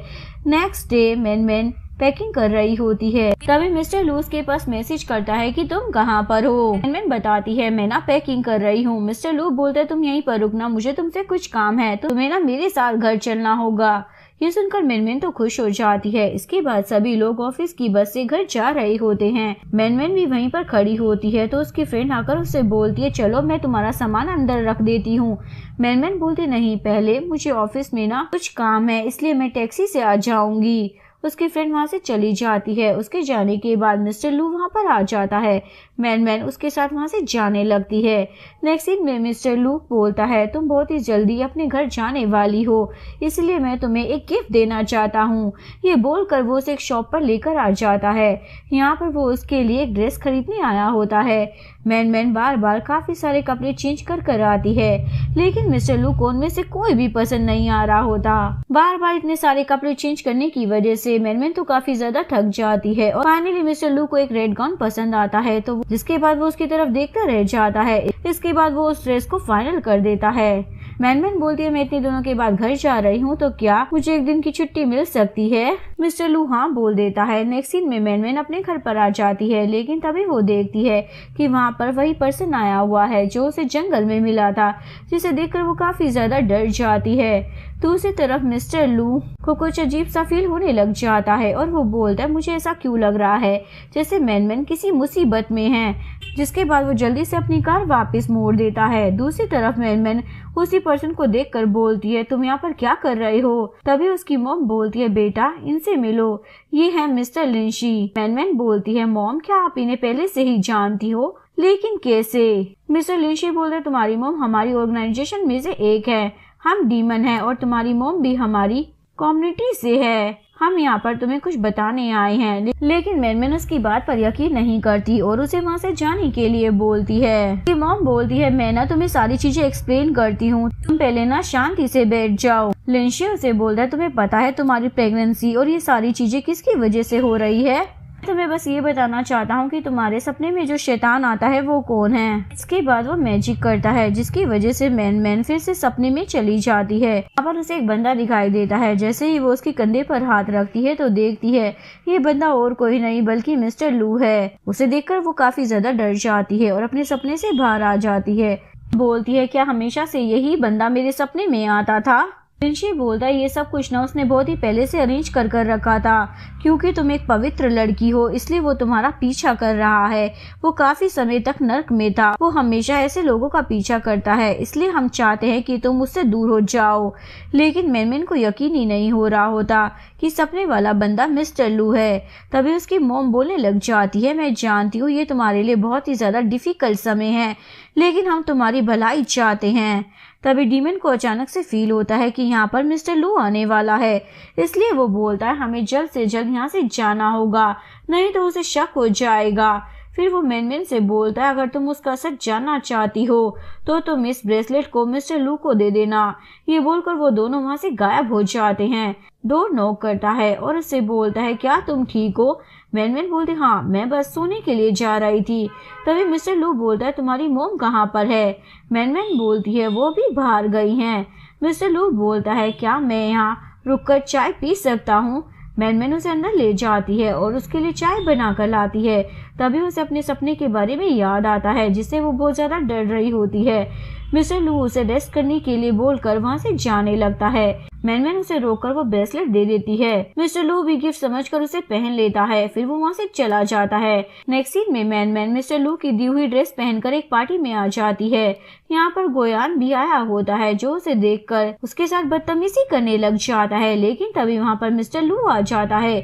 नेक्स्ट डे मैन पैकिंग कर रही होती है, तभी मिस्टर लू के पास मैसेज करता है कि तुम कहाँ पर हो। मैन बताती है मैं ना पैकिंग कर रही हूँ। मिस्टर लू बोलता है तुम यहीं पर रुकना, मुझे तुमसे कुछ काम है, तो तुम्हें ना मेरे साथ घर चलना होगा। ये सुनकर मैन तो खुश हो जाती है। इसके बाद सभी लोग ऑफिस की बस से घर जा रहे होते हैं। मैन भी वहीं पर खड़ी होती है, तो उसकी फ्रेंड आकर उससे बोलती है चलो मैं तुम्हारा सामान अंदर रख देती हूँ। मैन बोलती नहीं, पहले मुझे ऑफिस में ना कुछ काम है, इसलिए मैं टैक्सी से आ जाऊंगी। उसकी फ्रेंड वहाँ से चली जाती है। उसके जाने के बाद मिस्टर लू वहाँ पर आ जाता है। मैन उसके साथ वहाँ से जाने लगती है। नेक्स्ट सीन में मिस्टर लू बोलता है तुम बहुत ही जल्दी अपने घर जाने वाली हो, इसलिए मैं तुम्हें एक गिफ्ट देना चाहता हूँ। ये बोलकर वो उसे एक शॉप पर लेकर आ जाता है। यहाँ पर वो उसके लिए एक ड्रेस खरीदने आया होता है। मैन बार बार काफी सारे कपड़े चेंज कर आती है, लेकिन मिस्टर लू को उनमें से कोई भी पसंद नहीं आ रहा होता। बार बार इतने सारे कपड़े चेंज करने की वजह से मैन तो काफी ज्यादा थक जाती है। और फाइनली मिस्टर लू को एक रेड गाउन पसंद आता है, तो जिसके बाद वो उसकी तरफ देखता रह जाता है। इसके बाद वो उस ड्रेस को फाइनल कर देता है। मैन बोलती है मैं इतने दिनों के बाद घर जा रही हूँ, तो क्या मुझे एक दिन की छुट्टी मिल सकती है। मिस्टर लू हाँ बोल देता है। नेक्स्ट सीन में मैन अपने घर पर आ जाती है, लेकिन तभी वो देखती है कि वहाँ पर वही पर्सन आया हुआ है जो उसे जंगल में मिला था, जिसे देखकर वो काफी ज्यादा डर जाती है। दूसरी तरफ मिस्टर लू को कुछ अजीब सा फील होने लग जाता है और वो बोलता है मुझे ऐसा क्यों लग रहा है जैसे मैन किसी मुसीबत में है। जिसके बाद वो जल्दी से अपनी कार वापस मोड़ देता है। दूसरी तरफ मैन उसी पर्सन को देखकर बोलती है तुम यहाँ पर क्या कर रहे हो। तभी उसकी मॉम बोलती है बेटा इनसे मिलो, ये है मिस्टर लिंशी। मैन बोलती है मॉम क्या आप इन्हें पहले से ही जानती हो, लेकिन कैसे। मिस्टर लिंशी बोलते तुम्हारी मॉम हमारी ऑर्गेनाइजेशन में से एक है, हम डीमन है और तुम्हारी मॉम भी हमारी कम्युनिटी से है। हम यहाँ पर तुम्हें कुछ बताने आए हैं। लेकिन मैन उसकी बात पर यकीन नहीं करती और उसे वहाँ से जाने के लिए बोलती है। कि मॉम बोलती है मैं ना तुम्हें सारी चीजें एक्सप्लेन करती हूँ, तुम पहले ना शांति से बैठ जाओ। लिंशी उसे बोलता है तुम्हें पता है तुम्हारी प्रेगनेंसी और ये सारी चीजें किसकी वजह से हो रही है। तो मैं बस ये बताना चाहता हूँ कि तुम्हारे सपने में जो शैतान आता है वो कौन है। इसके बाद वो मैजिक करता है जिसकी वजह से मैन फिर से सपने में चली जाती है। वहाँ पर उसे एक बंदा दिखाई देता है। जैसे ही वो उसके कंधे पर हाथ रखती है तो देखती है ये बंदा और कोई नहीं बल्कि मिस्टर लू है। उसे देखकर वो काफी ज्यादा डर जाती है और अपने सपने से बाहर आ जाती है। बोलती है क्या हमेशा से यही बंदा मेरे सपने में आता था। रिंशी बोलता है ये सब कुछ ना उसने बहुत ही पहले से अरेंज कर रखा था, क्योंकि तुम एक पवित्र लड़की हो इसलिए वो तुम्हारा पीछा कर रहा है। वो काफी समय तक नर्क में था, वो हमेशा ऐसे लोगों का पीछा करता है, इसलिए हम चाहते हैं कि तुम उससे दूर हो जाओ। लेकिन मेनमेन को यकीन ही नहीं हो रहा होता कि सपने वाला बंदा मिस्टर लू है। तभी उसकी मॉम बोलने लग जाती है मैं जानती हूँ ये तुम्हारे लिए बहुत ही ज्यादा डिफिकल्ट समय है, लेकिन हम तुम्हारी भलाई चाहते हैं। तभी डीमन को अचानक से फील होता है कि यहाँ पर मिस्टर लू आने वाला है, इसलिए वो बोलता है हमें जल्द से जल्द यहाँ से जाना होगा, नहीं तो उसे शक हो जाएगा। फिर वो मेन से बोलता है अगर तुम उसका सच जानना चाहती हो तो तुम इस ब्रेसलेट को मिस्टर लू को दे देना। ये बोलकर वो दोनों वहाँ से गायब हो जाते हैं। डोर नॉक करता है और उससे बोलता है क्या तुम ठीक हो। मैन बोलती हाँ मैं बस सोने के लिए जा रही थी। तभी मिस्टर लू बोलता है तुम्हारी मोम कहाँ पर है। मैन बोलती है वो भी बाहर गई हैं। मिस्टर लू बोलता है क्या मैं यहाँ रुककर चाय पी सकता हूँ। मैन उसे अंदर ले जाती है और उसके लिए चाय बनाकर लाती है। तभी उसे अपने सपने के बारे में याद आता है जिससे वो बहुत ज्यादा डर रही होती है। मिस्टर लू उसे रेस्ट करने के लिए बोलकर वहाँ से जाने लगता है। मैन उसे रोककर वो ब्रेसलेट दे देती है। मिस्टर लू भी गिफ्ट समझकर उसे पहन लेता है, फिर वो वहाँ से चला जाता है। नेक्स्ट सीन में मैन मिस्टर लू की दी हुई ड्रेस पहनकर एक पार्टी में आ जाती है। यहाँ पर गोयान भी आया होता है जो उसे देखकर उसके साथ बदतमीजी करने लग जाता है, लेकिन तभी वहाँ पर मिस्टर लू आ जाता है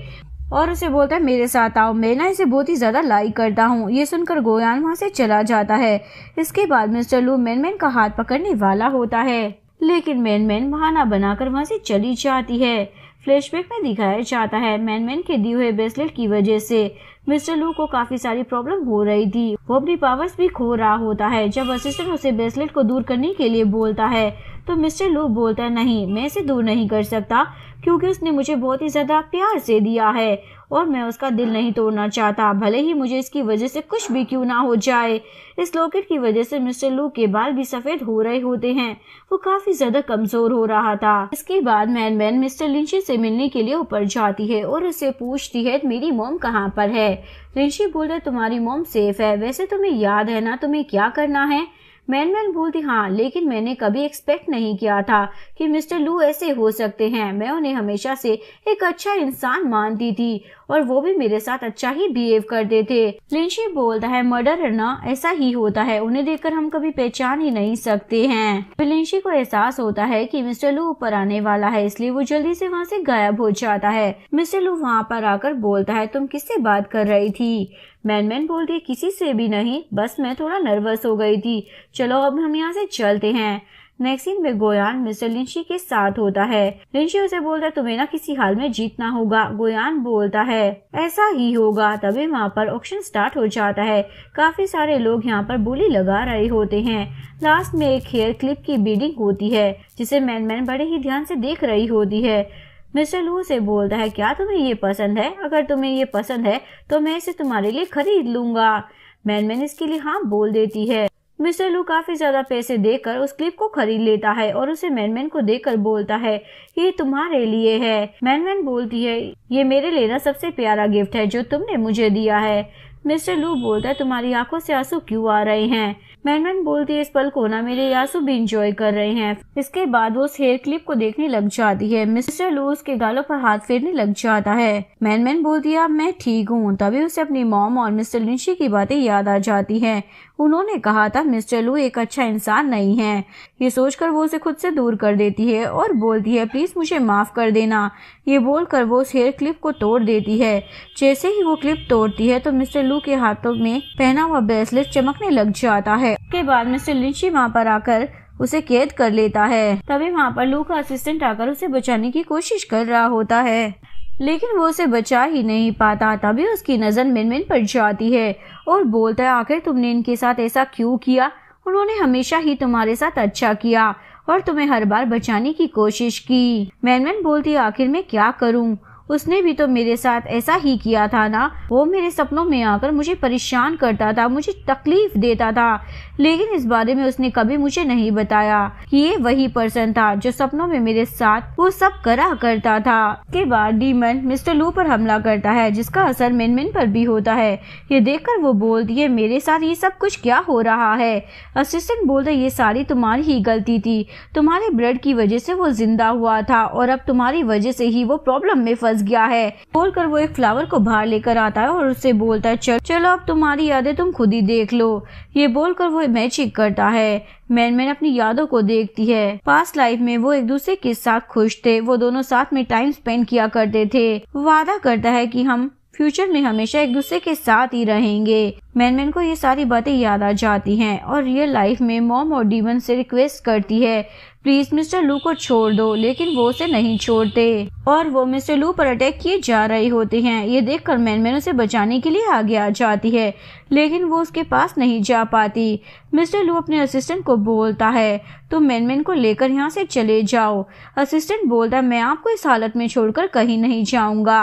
और उसे बोलता है मेरे साथ आओ, मैं ना इसे बहुत ही ज्यादा लाइक करता हूँ। ये सुनकर गोयान वहाँ से चला जाता है। इसके बाद मिस्टर लू मैन का हाथ पकड़ने वाला होता है, लेकिन मैन बहाना बनाकर वहाँ से चली जाती है। फ्लैशबैक में दिखाया जाता है मैन के दिए हुए ब्रेसलेट की वजह से मिस्टर लू को काफी सारी प्रॉब्लम हो रही थी। वो अपनी पावर्स भी खो रहा होता है। जब असिस्टेंट उसे ब्रेसलेट को दूर करने के लिए बोलता है तो मिस्टर लू बोलता है नहीं मैं इसे दूर नहीं कर सकता, क्योंकि उसने मुझे बहुत ही ज्यादा प्यार से दिया है और मैं उसका दिल नहीं तोड़ना चाहता, भले ही मुझे इसकी वजह से कुछ भी क्यों ना हो जाए। इस लॉकेट की वजह से मिस्टर लू के बाल भी सफेद हो रहे होते हैं। वो काफी ज्यादा कमजोर हो रहा था। इसके बाद मैन मिस्टर लिंची से मिलने के लिए ऊपर जाती है और उससे पूछती है मेरी मॉम कहाँ पर है। लिंची बोलता है तुम्हारी मॉम सेफ है, वैसे तुम्हें याद है ना तुम्हें क्या करना है। मैन बोलती हाँ, लेकिन मैंने कभी एक्सपेक्ट नहीं किया था कि मिस्टर लू ऐसे हो सकते हैं। मैं उन्हें हमेशा से एक अच्छा इंसान मानती थी और वो भी मेरे साथ अच्छा ही बिहेव करते थे। लिंची बोलता है मर्डर ना ऐसा ही होता है, उन्हें देखकर हम कभी पहचान ही नहीं सकते हैं। फिर लिंची को एहसास होता है कि मिस्टर लू ऊपर आने वाला है, इसलिए वो जल्दी से वहाँ से गायब हो जाता है। मिस्टर लू वहाँ पर आकर बोलता है तुम किससे बात कर रही थी। मैन बोलती है किसी से भी नहीं, बस मैं थोड़ा नर्वस हो गई थी, चलो अब हम यहाँ से चलते हैं। नेक्स्ट सीन में गोयान मिस्टर लिंची के साथ होता है। लिंची उसे बोलता है तुम्हें ना किसी हाल में जीतना होगा। गोयान बोलता है ऐसा ही होगा। तभी वहाँ पर ऑक्शन स्टार्ट हो जाता है। काफी सारे लोग यहाँ पर बोली लगा रहे होते हैं। लास्ट में एक हेयर क्लिप की बीडिंग होती है जिसे मैन बड़े ही ध्यान से देख रही होती है। मिस्टर लू से बोलता है क्या तुम्हें ये पसंद है, अगर तुम्हें ये पसंद है तो मैं इसे तुम्हारे लिए खरीद लूंगा। मैन इसके लिए हाँ बोल देती है। मिस्टर लू काफी ज्यादा पैसे देकर उस क्लिप को खरीद लेता है और उसे मैन को देकर बोलता है ये तुम्हारे लिए है। मैन बोलती है ये मेरे लिए ना सबसे प्यारा गिफ्ट है जो तुमने मुझे दिया है। मिस्टर लू बोलता है तुम्हारी आंखों से आंसू क्यों आ रहे हैं। मैन बोलती है इस पल को ना मेरे आंसू भी इंजॉय कर रहे हैं। इसके बाद वो उस हेयर क्लिप को देखने लग जाती है। मिस्टर लू उसके गालों पर हाथ फेरने लग जाता है। मैन बोलती है अब मैं ठीक हूँ। तभी उसे अपनी मॉम और मिस्टर लिंची की बातें याद आ जाती हैं। उन्होंने कहा था मिस्टर लू एक अच्छा इंसान नहीं है। ये सोचकर वो उसे खुद से दूर कर देती है और बोलती है प्लीज मुझे माफ कर देना। ये बोलकर वो उस हेयर क्लिप को तोड़ देती है। जैसे ही वो क्लिप तोड़ती है तो मिस्टर लू के हाथों में पहना हुआ ब्रेसलेट चमकने लग जाता है। उसके बाद मिस्टर लिंची वहाँ पर आकर उसे कैद कर लेता है। तभी वहाँ पर लू का असिस्टेंट आकर उसे बचाने की कोशिश कर रहा होता है, लेकिन वो उसे बचा ही नहीं पाता। तभी उसकी नजर मैन पर जाती है और बोलता है आखिर तुमने इनके साथ ऐसा क्यों किया। उन्होंने हमेशा ही तुम्हारे साथ अच्छा किया और तुम्हें हर बार बचाने की कोशिश की। मैन बोलती है आखिर मैं क्या करूं। उसने भी तो मेरे साथ ऐसा ही किया था ना। वो मेरे सपनों में आकर मुझे परेशान करता था, मुझे तकलीफ देता था, लेकिन इस बारे में उसने कभी मुझे नहीं बताया कि ये वही पर्सन था जो सपनों में मेरे साथ वो सब करा करता था। के बाद डीमन मिस्टर लू पर हमला करता है, जिसका असर मेनमेन पर भी होता है। ये देखकर वो बोलती है, मेरे साथ ये सब कुछ क्या हो रहा है। असिस्टेंट बोलता है, ये सारी तुम्हारी ही गलती थी, तुम्हारे ब्लड की वजह से वो जिंदा हुआ था और अब तुम्हारी वजह से ही वो प्रॉब्लम में फंस गया है। बोलकर वो एक फ्लावर को बाहर लेकर आता है और उससे बोलता है, चलो अब तुम्हारी यादें तुम खुद ही देख लो। ये बोलकर वो मैजिक करता है। मैन अपनी यादों को देखती है। पास्ट लाइफ में वो एक दूसरे के साथ खुश थे, वो दोनों साथ में टाइम स्पेंड किया करते थे। वादा करता है कि हम फ्यूचर में हमेशा एक दूसरे के साथ ही रहेंगे। मैन को ये सारी बातें याद आ जाती हैं और रियल लाइफ में मॉम और डीमन से रिक्वेस्ट करती है, प्लीज मिस्टर लू को छोड़ दो, लेकिन वो उसे नहीं छोड़ते और वो मिस्टर लू पर अटैक किए जा रहे होते हैं। ये देखकर मैन उसे बचाने के लिए आगे आ जाती है, लेकिन वो उसके पास नहीं जा पाती। मिस्टर लू अपने असिस्टेंट को बोलता है, तुम मैन को लेकर यहाँ से चले जाओ। असिस्टेंट बोलता है, मैं आपको इस हालत में छोड़कर कहीं नहीं जाऊंगा।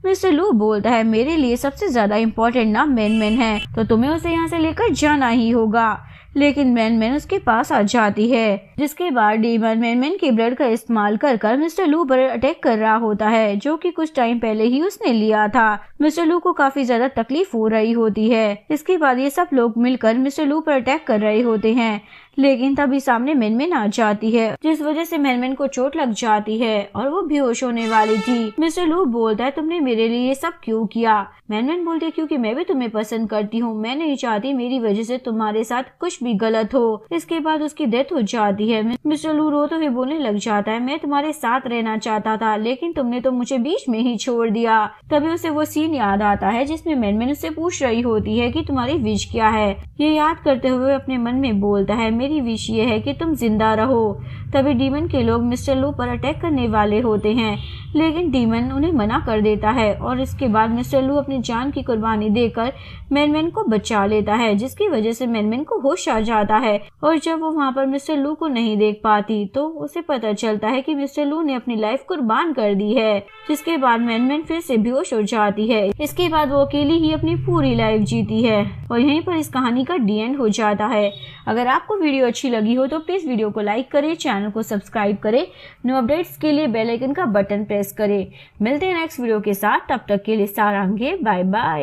मिस्टर लू बोलता है, मेरे लिए सबसे ज्यादा इम्पोर्टेंट ना मैन है, तो तुम्हें उसे यहाँ से लेकर जाना ही होगा। लेकिन मैन उसके पास आ जाती है, जिसके बाद डीमन मैन के ब्लड का इस्तेमाल कर मिस्टर लू पर अटैक कर रहा होता है, जो कि कुछ टाइम पहले ही उसने लिया था। मिस्टर लू को काफी ज्यादा तकलीफ हो रही होती है। इसके बाद ये सब लोग मिलकर मिस्टर लू पर अटैक कर रहे होते हैं, लेकिन तभी सामने मैन आ जाती है, जिस वजह से मैन को चोट लग जाती है और वो बेहोश होने वाली थी। मिस्टर लू बोलता है, तुमने मेरे लिए ये सब क्यों किया। मैन बोलते है, क्योंकि मैं भी तुम्हें पसंद करती हूँ, मैं नहीं चाहती मेरी वजह से तुम्हारे साथ कुछ भी गलत हो। इसके बाद उसकी डेथ हो जाती है। मिस्टर लू रोते हुए बोलने लग जाता है, मैं तुम्हारे साथ रहना चाहता था, लेकिन तुमने तो मुझे बीच में ही छोड़ दिया। तभी उसे वो सीन याद आता है जिसमें मैन उससे पूछ रही होती है कि तुम्हारी विश क्या है। ये याद करते हुए अपने मन में बोलता है, मेरी विश ये है कि तुम जिंदा रहो। तभी डीमन के लोग मिस्टर लू पर अटैक करने वाले होते हैं, लेकिन डीमन उन्हें मना कर देता है और इसके बाद मिस्टर लू अपनी जान की कुर्बानी देकर मैन को बचा लेता है, जिसकी वजह से मैन को होश आ जाता है। और जब वो वहाँ पर मिस्टर लू को नहीं देख पाती तो उसे पता चलता है कि मिस्टर लू ने अपनी लाइफ कुर्बान कर दी है, जिसके बाद मैन फिर से बेहोश हो जाती है। इसके बाद वो अकेली ही अपनी पूरी लाइफ जीती है और यहीं पर इस कहानी का डी एंड हो जाता है। अगर आपको वीडियो अच्छी लगी हो तो प्लीज वीडियो को लाइक करें, चैनल को सब्सक्राइब करें, न्यू अपडेट्स के लिए बेल आइकन का बटन प्रेस करें। मिलते हैं नेक्स्ट वीडियो के साथ, तब तक के लिए सारांगे, बाय बाय।